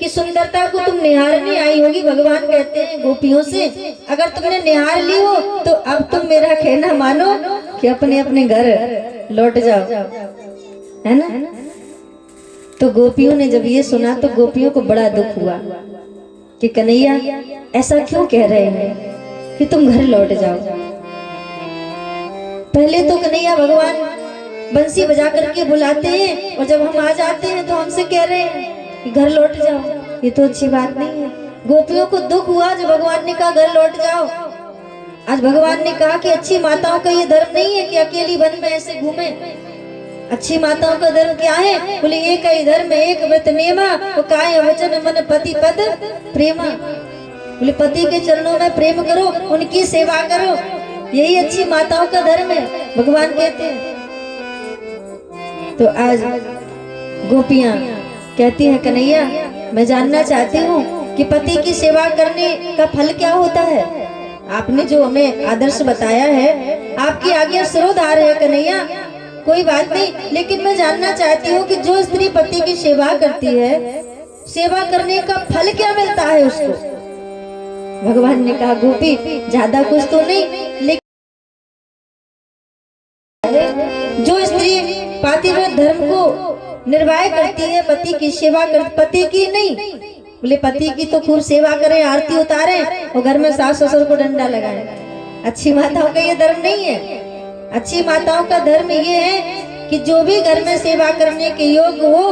की सुंदरता को तुम निहारने आई होगी। भगवान कहते हैं गोपियों से, अगर तुमने निहार ली हो तो अब तुम मेरा कहना मानो कि अपने अपने घर लौट जाओ, है ना। तो गोपियों ने जब ये सुना तो गोपियों को बड़ा दुख हुआ कि कन्हैया ऐसा क्यों कह रहे हैं कि तुम घर लौट जाओ। पहले तो कन्हैया भगवान बंसी बजा करके बुलाते हैं और जब हम आ जाते हैं तो हमसे कह रहे हैं कि घर लौट जाओ, ये तो अच्छी बात नहीं है। गोपियों को दुख हुआ जब भगवान ने कहा घर लौट जाओ। आज भगवान ने कहा कि अच्छी माताओं का ये धर्म नहीं है कि अकेली वन में ऐसे घूमे। अच्छी माताओं का धर्म क्या है? बोले एक ही धर्म एक व्रत नेमा वो काय वचन मन पति पद प्रेमा। बोले पति के चरणों में प्रेम करो, उनकी सेवा करो, यही अच्छी माताओं का धर्म है, भगवान कहते हैं। तो आज गोपियां कहती हैं कन्हैया मैं जानना चाहती हूँ कि पति की सेवा करने का फल क्या होता है। आपने जो हमें आदर्श बताया है, आपकी आज्ञा सिरोधार है कन्हैया, कोई बात नहीं, लेकिन मैं जानना चाहती हूँ कि जो स्त्री पति की सेवा करती है, सेवा करने का फल क्या मिलता है उसको। भगवान ने कहा गोपी ज्यादा कुछ तो नहीं, लेकिन जो स्त्री पातिव्रत धर्म को निर्वाह करती है, पति की सेवा कर, पति की नहीं, बोले पति की तो खूब सेवा करें, आरती उतारें और घर में सास ससुर को डंडा लगाएं। अच्छी माताओं का ये धर्म नहीं है। अच्छी माताओं का धर्म ये है कि जो भी घर में सेवा करने के योग्य हो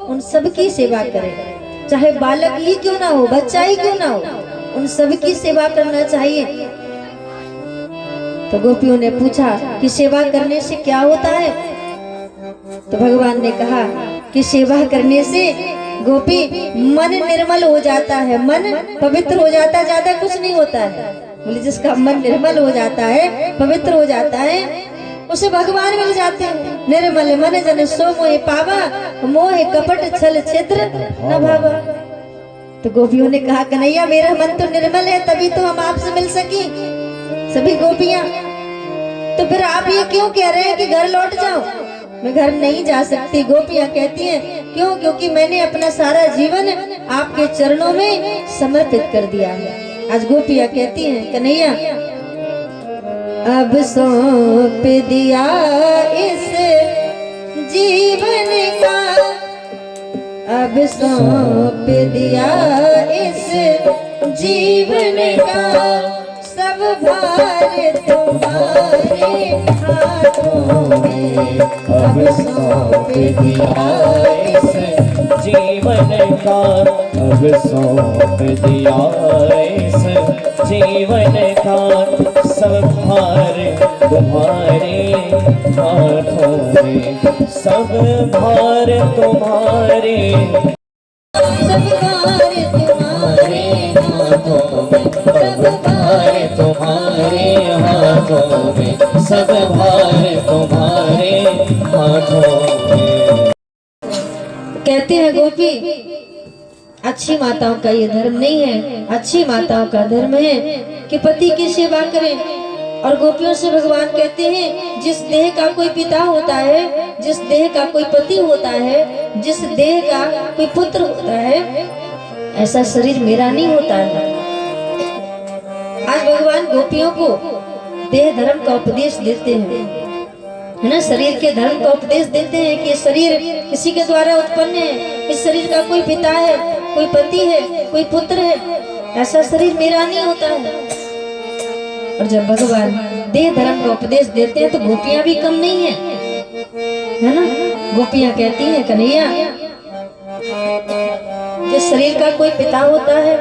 उन सबकी सेवा करें, चाहे बालक ही क्यों ना हो, बच्चा ही क्यों ना हो, उन सबकी सेवा करना चाहिए। तो गोपियों ने पूछा कि सेवा करने से क्या होता है। तो भगवान ने कहा कि सेवा करने से गोपी मन निर्मल हो जाता है, मन पवित्र हो जाता है, ज्यादा कुछ नहीं होता है। बोले जिसका मन निर्मल हो जाता है, पवित्र हो जाता है, उसे भगवान मिल जाते हैं। निर्मल मन जन सो मोहि पावा, मोह कपट छल छिद्र न भावा। तो गोपियों ने कहा कन्हैया मेरा मन तो निर्मल है, तभी तो हम आपसे मिल सकी। सभी गोपियां, तो फिर आप ये क्यों कह रहे हैं कि घर लौट जाओ? मैं घर नहीं जा सकती। गोपियां कहती हैं क्यों? क्योंकि मैंने अपना सारा जीवन आपके चरणों में समर्पित कर दिया है। आज गोपियां कहती हैं कन्हैया अब सौंप दिया इस जीवन का, अब सौंप दिया इस जीवन का, सब भार तुम्हारे हाथों में। अब सौंप दिया इस जीवन का, अब सौंप दिया इस जीवन का, सब भार तुम्हारे हाथों में, सब भार तुम्हारे, सब भार तुम्हारे हाथों में, सब भार तुम्हारे हाथों में, सब भार तुम्हारे हाथों में। कहते हैं गोपी अच्छी माताओं का ये धर्म नहीं है। अच्छी माताओं का धर्म है कि पति की सेवा करें। और गोपियों से भगवान कहते हैं जिस देह का कोई पिता होता है, जिस देह का कोई पति होता है, जिस देह का कोई पुत्र होता है, ऐसा शरीर मेरा नहीं होता है। आज भगवान गोपियों को देह धर्म का उपदेश देते हैं, है ना, शरीर के धर्म का उपदेश देते हैं कि शरीर किसी के द्वारा उत्पन्न है, इस शरीर का कोई पिता है, कोई पति है, कोई पुत्र है, ऐसा शरीर मेरा नहीं होता है। और जब भगवान देह धर्म का उपदेश देते हैं तो गोपियां भी कम नहीं है ना। गोपियां कहती हैं कन्हैया जिस शरीर का कोई पिता होता है,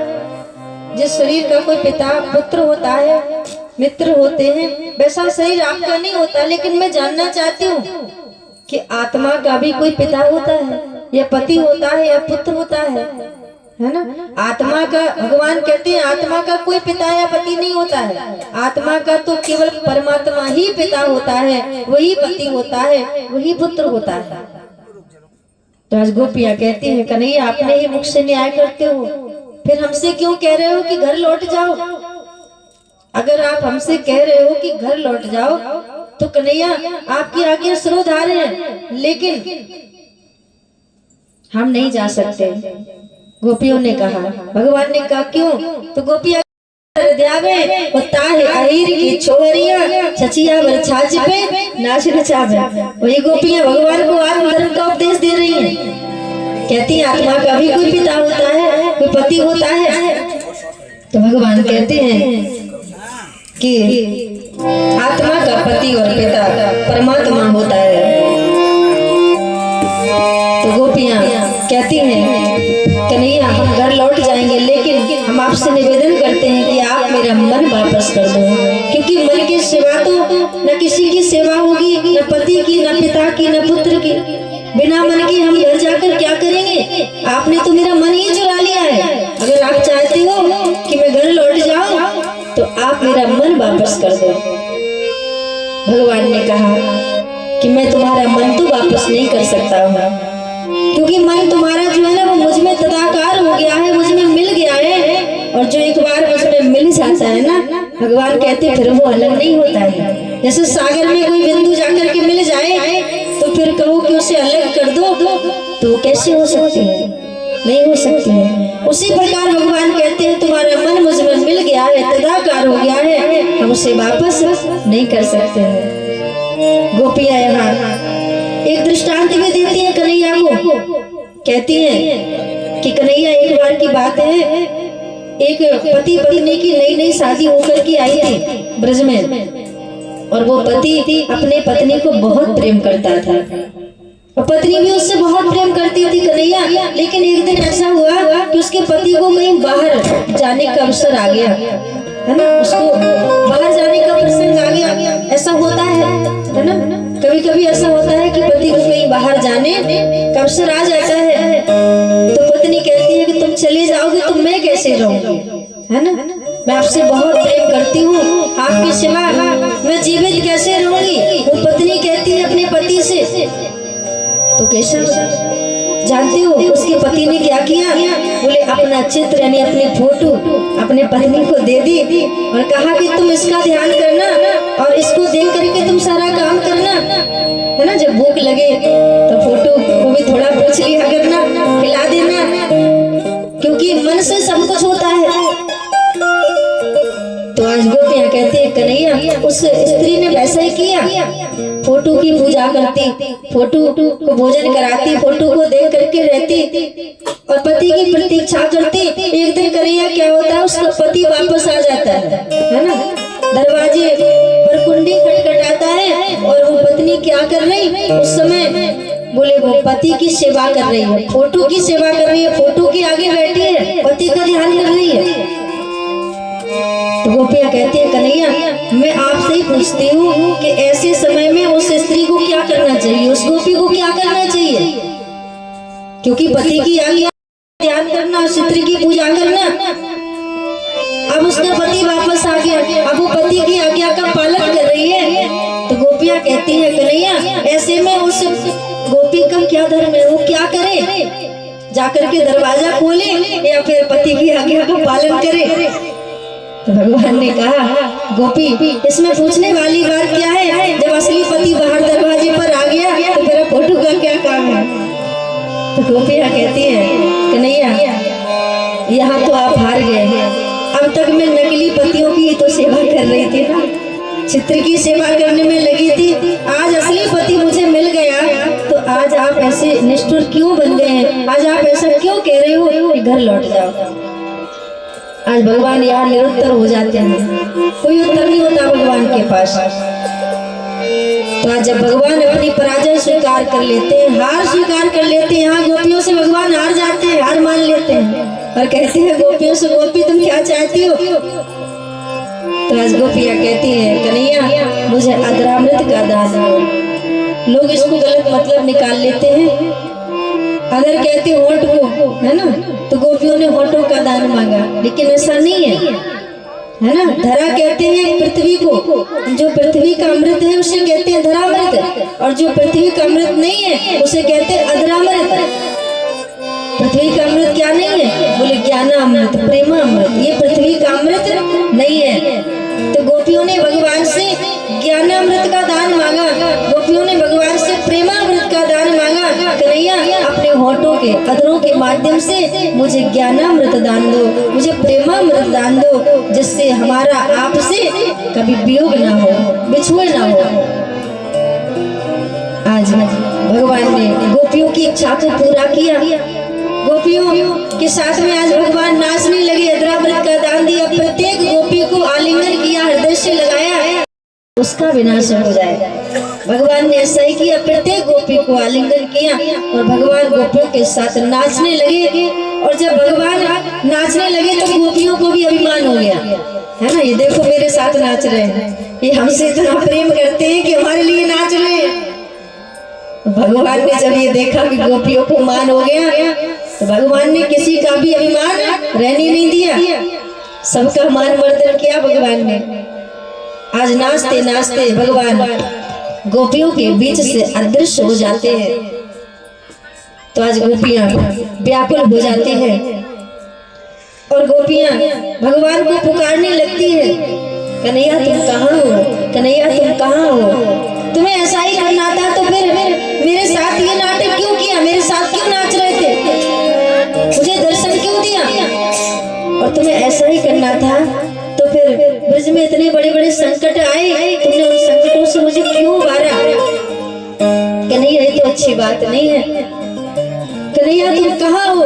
जिस शरीर का कोई पिता पुत्र होता है, मित्र होते हैं, वैसा शरीर आपका नहीं होता। लेकिन मैं जानना चाहती हूँ कि आत्मा का भी कोई पिता होता है, या पति होता है, या पुत्र होता है, है ना। आत्मा का भगवान कहते हैं आत्मा का कोई पिता या पति नहीं होता है, आत्मा का तो केवल परमात्मा ही पिता होता है, वही पति होता है, वही पुत्र होता है। तो आज गोपियां कहती हैं कन्हैया अपने ही मुख से न्याय करते हो, फिर हमसे क्यों कह रहे हो कि घर लौट जाओ। अगर आप हमसे कह रहे हो कि घर लौट जाओ तो कन्हैया आपकी आज्ञा सिरोधार्य है, लेकिन हम नहीं जा सकते। गोपियों ने कहा, भगवान ने कहा क्यों? तो गोपियां ध्यावे ताहे अहिर की छोहरिया छचिया वर छाछ पे नाच नचावे। वही गोपियां भगवान को आत्मधर्म का उपदेश दे रही हैं। कहती है आत्मा का भी कोई पिता होता है, कोई पति होता है। तो भगवान कहते हैं कि आत्मा का पति और पिता परमात्मा होता है। तो गोपियां कहती हैं कन्हैया हम घर लौट जाएंगे, लेकिन हम आपसे निवेदन करते हैं कि आप मेरा मन वापस कर दो, क्योंकि मन की सेवा तो न किसी की सेवा होगी, न पति की, न पिता की, न पुत्र की। बिना मन के हम घर जाकर क्या करेंगे? आपने तो मेरा मन ही चुरा लिया है। अगर आप चाहते हो कि मैं घर लौट जाऊं तो आप मेरा मन वापस कर दो। भगवान ने कहा कि मैं तुम्हारा मन तो वापस नहीं कर सकता हूँ, क्योंकि मन तुम्हारा जो है ना वो मुझ में तदाकार हो गया है, मुझ में मिल गया है। और जो एक बार मुझ में मिल जाता है ना, भगवान कहते हैं फिर वो अलग नहीं होता है। जैसे सागर में कोई बिंदु जाकर के मिल जाए तो फिर कहो कि उसे अलग कर दो, तो वो कैसे हो सकती है? नहीं हो सकती है। उसी प्रकार भगवान कहते हैं तुम्हारा मन मुझ में मिल गया है, तदाकार हो गया है, हम उसे वापस नहीं कर सकते हैं। गोपियां यहाँ एक दृष्टांत भी देती है कन्हैया को। कहती हैं कि कन्हैया एक बार की बात है, एक पति पत्नी की नई नई शादी होकर के आई थी ब्रज में, और वो पति अपने पत्नी को बहुत प्रेम करता था और पत्नी भी उससे बहुत प्रेम करती थी कन्हैया। लेकिन एक दिन ऐसा हुआ कि उसके पति को कहीं बाहर जाने का अवसर आ गया, है ना, उसको बाहर जाने का प्रसंग आ गया। ऐसा होता है ना, कभी कभी ऐसा होता है कि पति को कहीं बाहर जाने का अवसर आ जाता है, तो पत्नी कहती है कि तुम चले जाओगे तो मैं कैसे रहूंगी, है ना, मैं आपसे बहुत प्रेम करती हूँ, आपके सिवा मैं जीवित कैसे रहूंगी। वो पत्नी कहती है अपने पति से, तो कैसे जानते हो उसके पति ने क्या किया? बोले अपना चित्र यानी अपनी फोटो अपने पत्नी को दे दी और कहा कि तुम इसका ध्यान करना और इसको देख करके तुम सारा काम करना, है ना। जब भूख लगे तो फोटो को भी थोड़ा पूछ लिया करना, खिला देना, क्योंकि मन से सब कुछ होता है। तो आज गोपियां कहती है कन्हैया उस स्त्री ने वैसा ही किया, फोटो की पूजा करती, फोटो को भोजन कराती, फोटो को देख करके रहती और पति की प्रतीक्षा करती। एक दिन कन्हैया क्या होता है, उसका पति वापस आ जाता है ना, दरवाजे पर कुंडी खटखटाता है और वो पत्नी क्या कर रही उस समय? बोले वो पति की सेवा कर रही है, फोटो की सेवा कर रही है, फोटो के आगे बैठी है, पति का ध्यान कर रही है। तो गोपियां कहती है कन्हैया मैं आपसे ही पूछती हूँ कि ऐसे समय में उस स्त्री को क्या करना चाहिए, उस गोपी को क्या करना चाहिए? क्योंकि पति की आज्ञा ध्यान करना, उस स्त्री की पूजा करना। अब उसका पति वापस आ गया, अब वो पति की आज्ञा का पालन कर रही है। तो गोपियां कहती है कन्हैया ऐसे में उस गोपी का क्या धर्म है, वो क्या करे? जाकर के दरवाजा खोले या फिर पति की आज्ञा का पालन करे? तो भगवान ने कहा गोपी इसमें पूछने वाली बात क्या है? जब असली पति बाहर दरवाजे पर आ गया तो मेरा फोटो का क्या काम है? तो गोपियां कहती है कन्हैया यहाँ तो आप हार गए, अब तक मैं नकली पतियों की तो सेवा कर रही थी ना, चित्र की सेवा करने में लगी थी। आज असली पति मुझे मिल गया तो आज आप ऐसे निष्ठुर क्यों बन गए हैं? आज आप ऐसा क्यों कह रहे हो कि घर लौट जाओ? आज भगवान यहाँ निरुत्तर हो जाते हैं, कोई उत्तर नहीं होता भगवान के पास। तो आज जब भगवान अपनी पराजय स्वीकार कर लेते हैं, हार स्वीकार कर लेते हैं, यहाँ गोपियों से भगवान हार जाते हैं, हार मान लेते हैं और कहते हैं गोपियों से गोपी तुम क्या चाहती हो? तो आज गोपियां कहती हैं कन्हैया मुझे अधरामृत का दान दो। लोग इसको गलत मतलब निकाल लेते हैं, अगर कहते होठ को, है ना, तो गोपियों ने होठों का दान मांगा, लेकिन ऐसा नहीं है ना। धरा कहते हैं पृथ्वी को, जो पृथ्वी का अमृत है उसे कहते हैं धरामृत, और जो पृथ्वी का अमृत नहीं है उसे कहते हैं अधरामृत। पृथ्वी का अमृत क्या नहीं है? बोले ज्ञानामृत, प्रेमामृत। ये पृथ्वी का अमृत नहीं है। तो गोपियों ने भगवान से ज्ञानामृत का दान मांगा, गोपियों ने भगवान से प्रेमामृत का दान मांगा। कन्हैया अपने होठों के अधरों के माध्यम से मुझे ज्ञानामृत दान दो, मुझे प्रेमामृत दान दो, जिससे हमारा आपसे कभी वियोग ना हो, बिछुए ना हो। आज भगवान ने गोपियों की इच्छा को पूरा किया। गोपियों के साथ में आज भगवान नाचने लगे, अधरामृत का दान दिया, प्रत्येक गोपी को आलिंगन किया, हृदय से लगाया, उसका विनाश हो जाए। भगवान ने ऐसा ही किया, प्रत्येक गोपी को आलिंगन किया और भगवान गोपियों के साथ नाचने लगे। और जब भगवान नाचने लगे तो गोपियों को भी अभिमान हो गया, है ना। ये देखो मेरे साथ नाच रहे हैं, ये हमसे इतना प्रेम करते हैं कि हमारे लिए नाच रहे हैं। भगवान ने जब ये देखा कि गोपियों को मान हो गया, तो भगवान ने किसी का भी अभिमान रहने नहीं दिया, सबका मान वर्धन किया भगवान ने। आज नाचते नाचते भगवान गोपियों के बीच से अदृश्य हो जाते हैं। तो आज गोपियां व्याकुल हो जाती हैं और गोपियां भगवान को पुकारने लगती है, कन्हैया तुम कहाँ हो, कन्हैया तुम कहाँ हो। तुम्हें ऐसा ही करना था तो फिर मेरे साथ ये नाटक क्यों किया, मेरे साथ क्यों नाच रहे थे, मुझे दर्शन क्यों दिया। और तुम्हें ऐसा ही करना था तो फिर ब्रज में इतने बड़े बड़े संकट आए, तुमने उन संकटों से मुझे क्यों उबारा। कन्हैया ये तो अच्छी बात नहीं है, कन्हैया तुम कहाँ हो।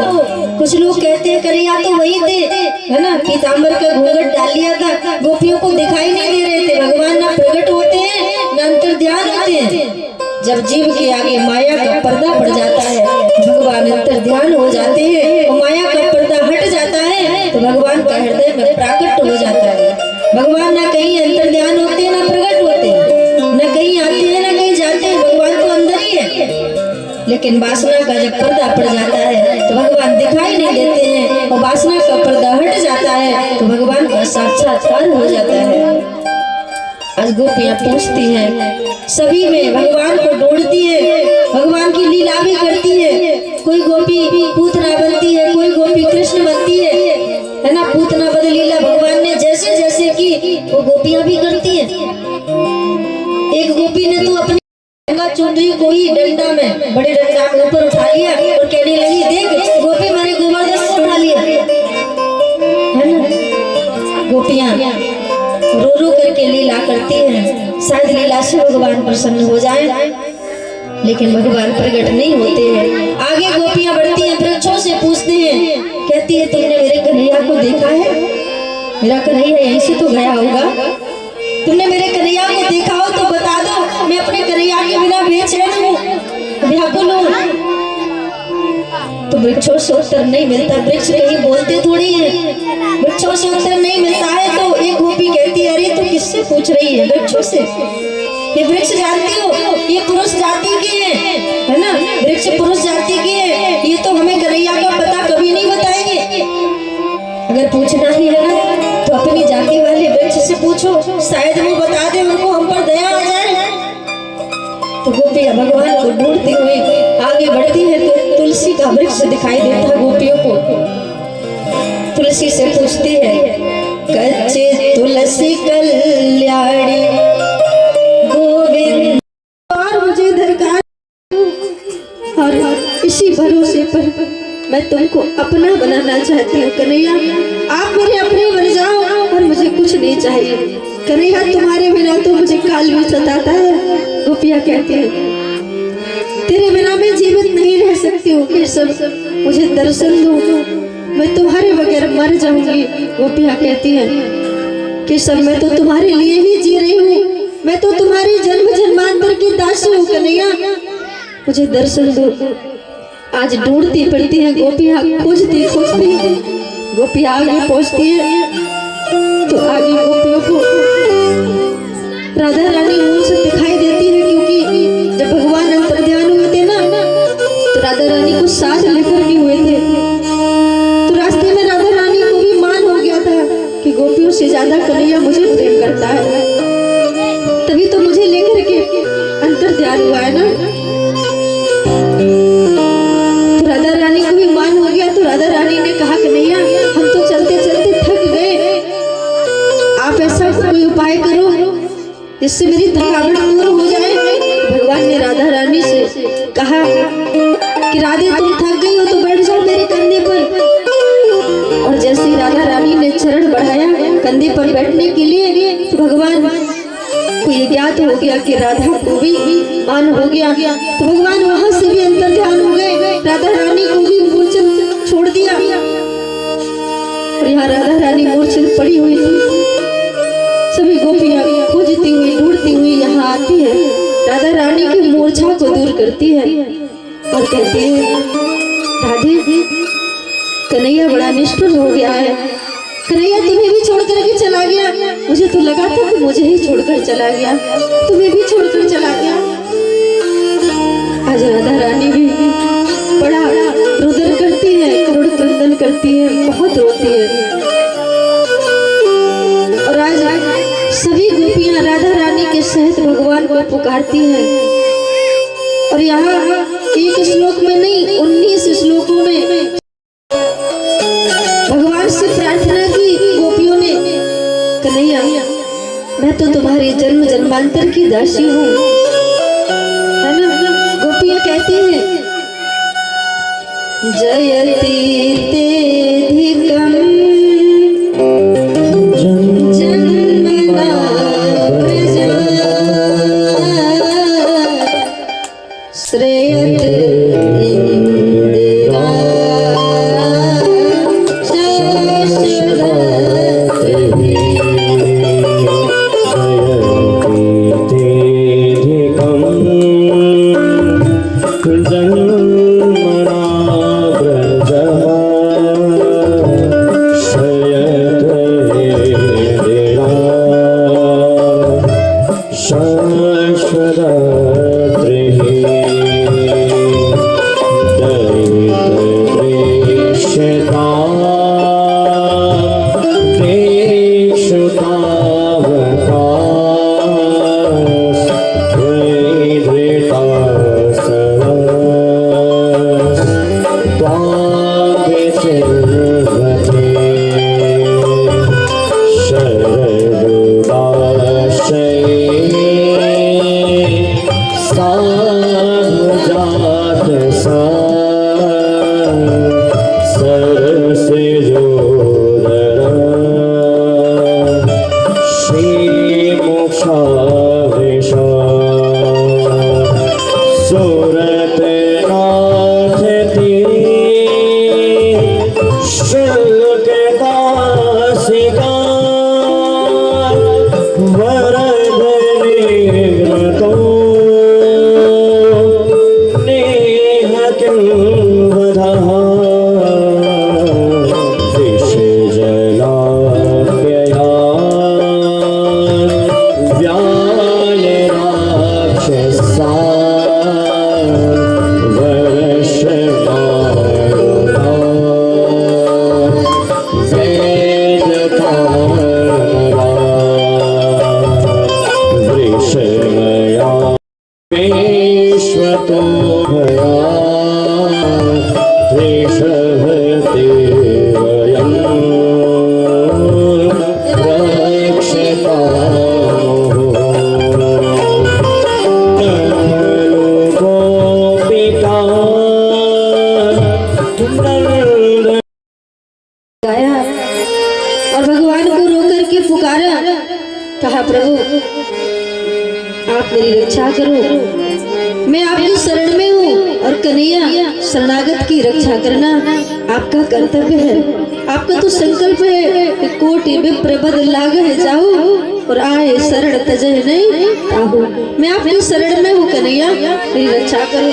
कुछ लोग कहते हैं कन्हैया तो वही थे, है ना, पीताम्बर का घूंघट डाल लिया था, गोपियों को दिखाई नहीं दे रहे थे। भगवान ना प्रकट होते हैं ना अंतर ध्यान होते हैं। जब जीव के आगे माया का पर्दा पड़ जाता है, भगवान अंतर ध्यान हो जाते हैं और माया का पर्दा हट जाता है, तो भगवान का हृदय में प्राकट हो जाता है। भगवान ना कहीं अंतर ध्यान होते हैं ना प्रकट होते हैं, ना कहीं आते हैं ना कहीं जाते हैं, भगवान तो अंदर ही है। लेकिन वासना का जब पर्दा पड़ जाता है तो भगवान दिखाई नहीं देते हैं, और वासना का पर्दा हट जाता है तो भगवान का साक्षात्कार हो जाता है। आज गोपियां पूछती हैं, सभी में भगवान को ढूंढती है, भगवान की लीला भी करती है। कोई गोपी पूतना बनती है, कोई गोपी कृष्ण बनती है ना। पूतना बद लीला भगवान ने जैसे जैसे की वो गोपियां भी करती है। एक गोपी ने तो अपनी गंगा चुनरी को ही डंडा में, बड़े डंडा में ऊपर उठा लिया और कहने लगी, देख गोपी मैंने गोवर्धन को उठा लिया, है ना। गोपियां रो रो करके लीला करती हैं, शायद लीला से भगवान प्रसन्न हो जाए, लेकिन भगवान प्रकट नहीं होते हैं। आगे गोपियां बढ़ती हैं, वृक्षों से पूछते हैं, कहती है तुमने मेरे कन्हैया को देखा है, मेरा कन्हैया यहीं से तो गया होगा, तुमने मेरे कन्हैया को देखा हो तो बता दो, मैं अपने कन्हैया के बिना बेचैन हूँ, व्याकुल हूँ। तो वृक्षों से उत्तर नहीं मिलता, वृक्ष कहीं बोलते थोड़ी है, वृक्षों से उत्तर नहीं मिलता है। तो एक गोपी कहती है, अरे तो किससे पूछ रही है, वृक्षों से। ये वृक्ष जानती हो, ये पुरुष जाति के हैं, है ना, वृक्ष पुरुष जाति के हैं, ये तो हमें कन्हैया का पता कभी नहीं बताएंगे। अगर पूछना ही है ना तो अपनी जाति वाले वृक्ष से पूछो, शायद वो बता दे, उनको हम पर दया आ जाए। तो गोपियां भगवान को ढूंढती हुई आगे बढ़ती है, तो तुलसी का वृक्ष दिखाई देता गोपियों को। तुलसी से पूछती है, कच्चे तुलसी कल्याणी गोविंद, और मुझे दरकार, और इसी भरोसे पर मैं तुमको अपना बनाना चाहती हूँ कन्हैया। आप मेरे अपने बन जाओ और मुझे कुछ नहीं चाहिए। कन्हैया तुम्हारे बिना तो मुझे काल भी सताता है। गोपियां कहती है, तेरे बिना मैं जीवित नहीं रह सकती हूँ केशव, मुझे दर्शन दो, मैं तुम्हारे बगैर मर जाऊंगी। गोपियां कहती है, केशव मैं तो तुम्हारे लिए ही जी रही हूँ, मैं तो तुम्हारी जन्म जन्मांतर की दासी हूँ कन्हैया, मुझे दर्शन दो। आज ढूंढती पड़ती है गोपियां, खोजती खोजती गोपियां आगे पहुंचती है, तो आगे गोपियों को राधा रानी मुंह से दिखाई देती है, क्योंकि जब भगवान अंतर ध्यान हुए थे ना, तो राधा रानी को साथ किया कि राधा को भी मान हो गया, तो भगवान वहां से भी अंतर ध्यान हो गए, राधा रानी को भी मूर्छित छोड़ दिया। और यहाँ राधा रानी मूर्छित पड़ी हुई थी। सभी गोपियां खोजती हुई ढूंढती हुई यहाँ आती है, राधा रानी की मूर्छा को दूर करती है और कहती है, राधे कन्हैया बड़ा निष्ठुर हो गया है, कन्हैया तुम्हें भी छोड़ करके चला गया, मुझे तो लगा था कि मुझे ही छोड़कर चला गया, तुम्हें भी छोड़कर चला गया। आज राधा रानी भी बड़ा रुदन करती है, करुण क्रंदन करती है, बहुत रोती है। और आज सभी गोपियां राधा रानी के सहित भगवान को पुकारती हैं। और यहाँ एक श्लोक में नहीं, 19 श्लोकों में भगवान से प्रार्थना की गोपियों ने, कन्हैया मैं तो तुम्हारी जन्म जन्मांतर की दासी हूँ, है ना। गोपियां कहती हैं, जयति तेधिकम् जन्मना प्रजा श्रेयत इंदिरा गाया और भगवान को रोकर के पुकारा, कहा प्रभु आप मेरी रक्षा करो, मैं आपकी शरण में हूँ। और कन्हैया शरणागत की रक्षा करना आपका कर्तव्य है, आपका तो संकल्प है कि कोटि विप्र बद लागह जाओ और आए शरण तजह नहीं ताहू। मैं आपकी शरण में हूँ कन्हैया, मेरी रक्षा करो।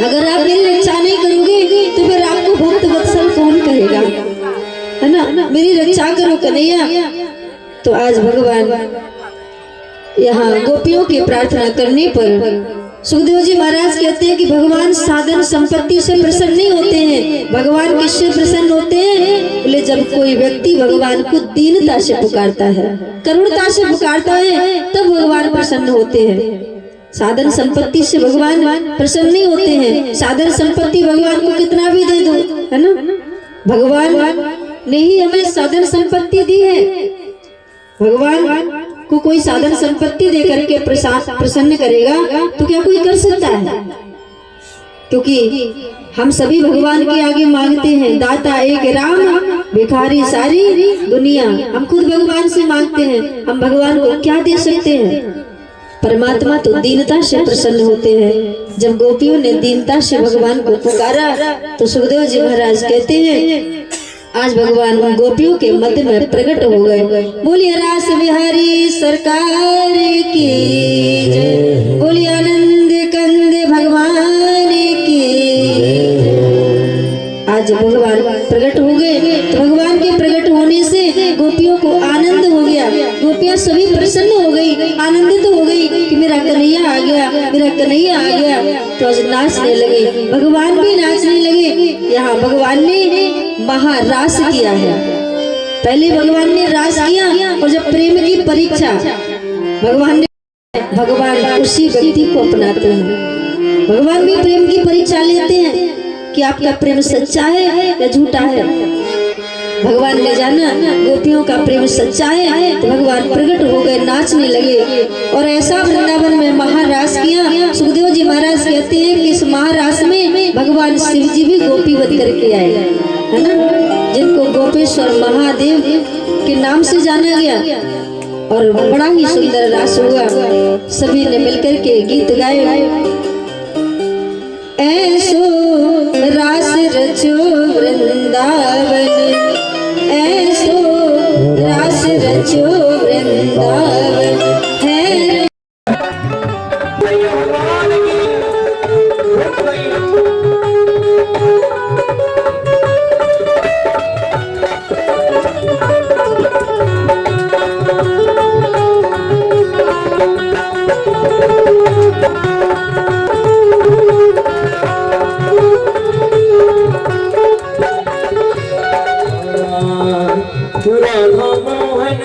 अगर आप मेरी रक्षा नहीं करोगे तो फिर आपको भक्त वत्सल कौन कहेगा, है ना। मेरी रक्षा करो कन्हैया। तो आज भगवान यहाँ गोपियों की प्रार्थना करने पर सुखदेव जी महाराज कहते हैं कि भगवान साधन संपत्ति से प्रसन्न नहीं होते हैं। भगवान किससे प्रसन्न होते हैं? बोले जब कोई व्यक्ति भगवान को दीनता से पुकारता है, करुणता से पुकारता है, तब भगवान प्रसन्न होते हैं। साधन संपत्ति से भगवान प्रसन्न नहीं होते हैं। साधन संपत्ति भगवान को कितना भी दे दो, है ना, भगवान ने ही हमें साधन संपत्ति दी है। भगवान को कोई साधन संपत्ति दे करके प्रसन्न करेगा तो क्या कोई कर सकता है? क्योंकि हम सभी भगवान के आगे मांगते हैं, दाता एक राम भिखारी सारी दुनिया। हम खुद भगवान से मांगते हैं, हम भगवान को क्या दे सकते हैं? परमात्मा तो दीनता से प्रसन्न होते हैं। जब गोपियों ने दीनता से भगवान को पुकारा तो सुखदेव जी महाराज कहते हैं आज भगवान उन गोपियों के मध्य में प्रकट हो गए। बोलिए रास बिहारी सरकार की जय, बोलिए आनंद कंद भगवान की। आज भगवान प्रकट हो गए तो भगवान के प्रकट होने से गोपियों को आनंद हो गया। गोपियां सभी प्रसन्न हो गई, आनंदित हो गई कि मेरा कन्हैया आ गया, मेरा कन्हैया आ गया। तो आज नाचने लगे, भगवान भी नाचने लगे। यहाँ भगवान ने महारास किया है। पहले भगवान ने रास किया और जब प्रेम की परीक्षा भगवान उसी व्यक्ति को अपनाते हैं। भगवान भी प्रेम की परीक्षा लेते हैं कि आपका प्रेम सच्चा है या झूठा है। भगवान ने जाना गोपियों का प्रेम सच्चा है तो भगवान प्रकट हो गए, नाचने लगे और ऐसा वृंदावन में महारास किया। सुखदेव जी महाराज कहते हैं कि इस महारास में भगवान शिव जी भी गोपी बन करके आए, है ना, जिनको गोपेश्वर महादेव के नाम से जाना गया। और बड़ा ही सुंदर रास हुआ। सभी ने मिलकर के गीत गाए। ऐसो रास रचो वृंदावन, ऐसो रास रचो वृंदावन है। राधा मोहन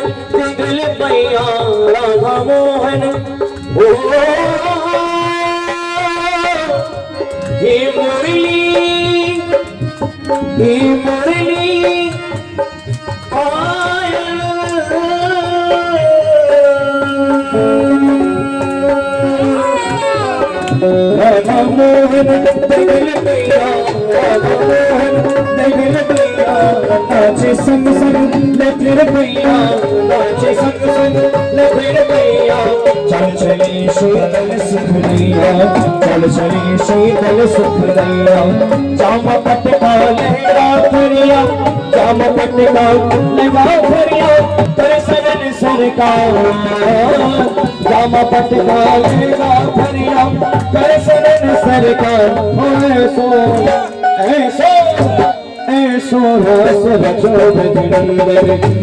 दिल मैया राधा मोहन ओ हे मुरली राधा मोहन दिल मैया राधा मोहन दिल मैया नाचे संग संग लखर भैया, नाचे संग संग लखर भैया। चल चली शीतल सुख दैया, चल चली शीतल सुख दैया। जाम पटका लहरा फरिया, जाम पटका लगा फरिया। तेरे सजन सरकार जाम पटका लहरा फरिया। तेरे सजन सरकार ऐसो ऐसो ऐसो रस रचो ब्रजनंदन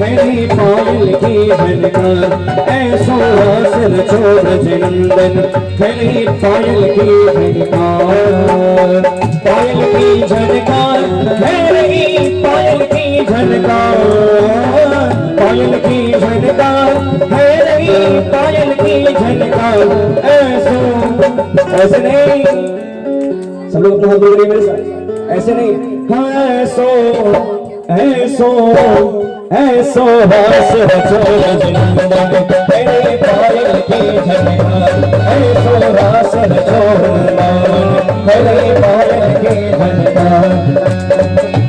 मेरी पायल की झनकार। ऐसो रस रचो ब्रजनंदन मेरी पायल की झनकार। पायल की झनकार मेरी पायल की झनकार। पायल की झनकार मेरी पायल की झनकार। ऐसो ऐसे नहीं, सब लोग हाथ जोड़ मेरे साथ, ऐसे नहीं। ऐसो ऐसो ऐसो रस रचो ब्रजनंदन मेरी पायल की झनकार। ऐसो रस रचो वृंदावन मेरी पायल की झनकार।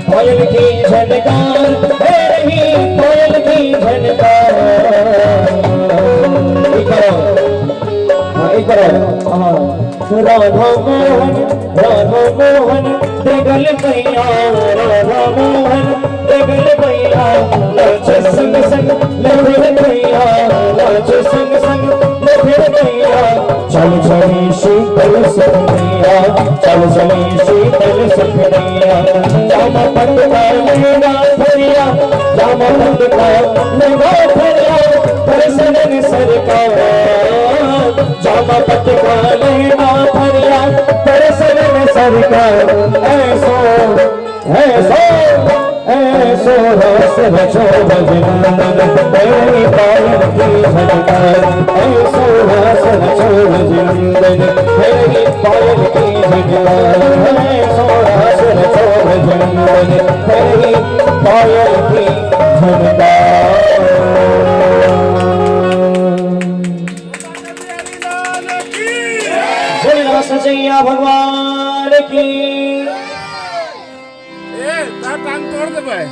पायल की झनकार मेरी पायल की झनकार। एक करो राधा मोहन दगल मैया, राधा मोहन दगल मैया। नाचे संग संग लहर मैया, नाचे संग संग लहर मैया। चल चली शीतल सुख मैया, चल चली शीतल सुख मैया। जाम पटका लगा फरिया, जाम पटका लगा फरिया। दर्शन सरकार जाम पटका लगा फरिया। दर्शन सरकार ऐसो ऐसो ऐसो रस रचो ब्रजनंदन मेरी पायल की झनकार। ऐसो रस रचो ब्रजनंदन मेरी पायल की झनकार। ऐसो रस रचो ब्रजनंदन मेरी पायल की झनकार। सजैया भगवान की। टांग तोड़ दे भाई।